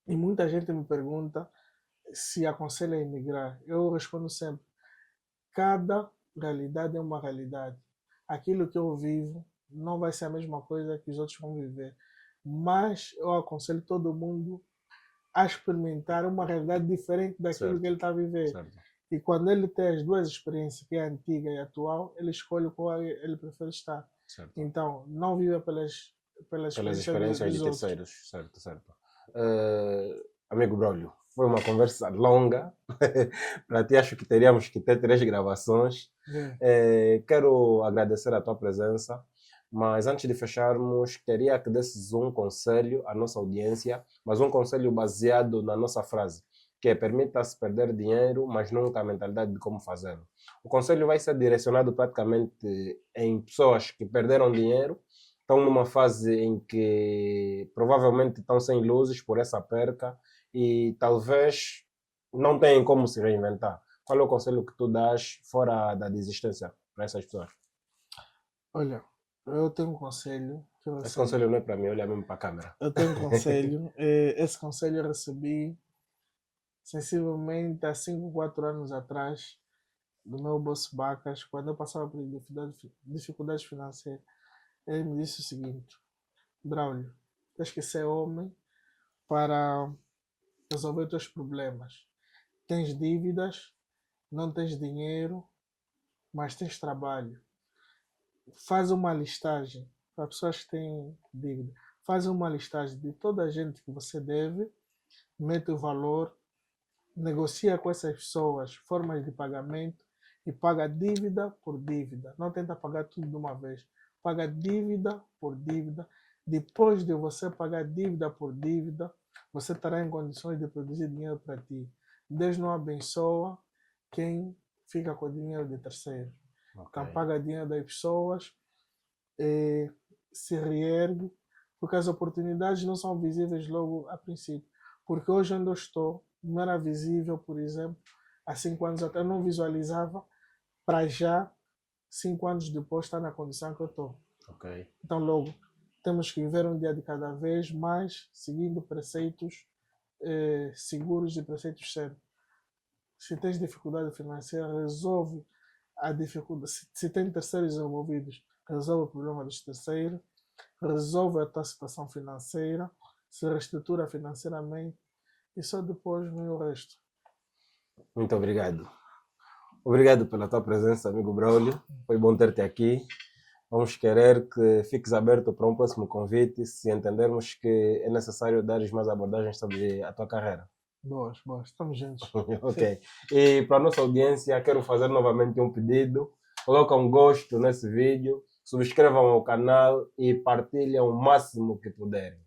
E muita gente me pergunta se aconselha a emigrar. Eu respondo sempre: cada realidade é uma realidade. Aquilo que eu vivo não vai ser a mesma coisa que os outros vão viver. Mas eu aconselho todo mundo a experimentar uma realidade diferente daquilo que ele está a viver. Certo. E quando ele tem as duas experiências, que é a antiga e a atual, ele escolhe qual ele prefere estar. Certo. Então, não viva pelas experiências de terceiros. Certo. Amigo Braulio, foi uma conversa longa. Para ti, acho que teríamos que ter 3 gravações. Quero agradecer a tua presença, mas antes de fecharmos, queria que desses um conselho à nossa audiência, mas um conselho baseado na nossa frase, que é: permita-se perder dinheiro, mas nunca a mentalidade de como fazê-lo. O conselho vai ser direcionado praticamente em pessoas que perderam dinheiro, estão numa fase em que provavelmente estão sem luzes por essa perca e talvez não tenham como se reinventar. Qual é o conselho que tu dás fora da desistência para essas pessoas? Olha, eu tenho um conselho. Esse conselho não é para mim, olha mesmo para a câmera. Eu tenho um conselho. Esse conselho eu recebi sensivelmente há 5, 4 anos atrás, do meu boss Bacas, quando eu passava por dificuldades financeiras. Ele me disse o seguinte: Braulio, tens que ser homem para resolver os teus problemas. Tens dívidas, não tens dinheiro, mas tens trabalho. Faz uma listagem para pessoas que têm dívida. Faz uma listagem de toda a gente que você deve, mete o valor, negocia com essas pessoas formas de pagamento e paga dívida por dívida. Não tenta pagar tudo de uma vez. Paga dívida por dívida. Depois de você pagar dívida por dívida, você estará em condições de produzir dinheiro para ti. Deus não abençoa quem fica com o dinheiro de terceiro. Okay. Então paga dinheiro das pessoas, se reergue, porque as oportunidades não são visíveis logo a princípio. Porque hoje onde eu estou não era visível, por exemplo, há 5 anos atrás. Eu não visualizava para já, 5 anos depois, estar na condição que eu estou. Okay. Então logo, temos que viver um dia de cada vez, mais seguindo preceitos seguros e preceitos certos. Se tens dificuldade financeira, resolve a dificuldade. Se tem terceiros envolvidos, resolve o problema dos terceiros, resolve a tua situação financeira, se reestrutura financeiramente e só depois vem o resto. Muito obrigado. Obrigado pela tua presença, amigo Braulio. Foi bom ter-te aqui. Vamos querer que fiques aberto para um próximo convite, se entendermos que é necessário dar mais abordagens sobre a tua carreira. Boas. Estamos juntos. Ok. E para a nossa audiência, quero fazer novamente um pedido. Coloca um gosto nesse vídeo, subscrevam ao canal e partilhem o máximo que puderem.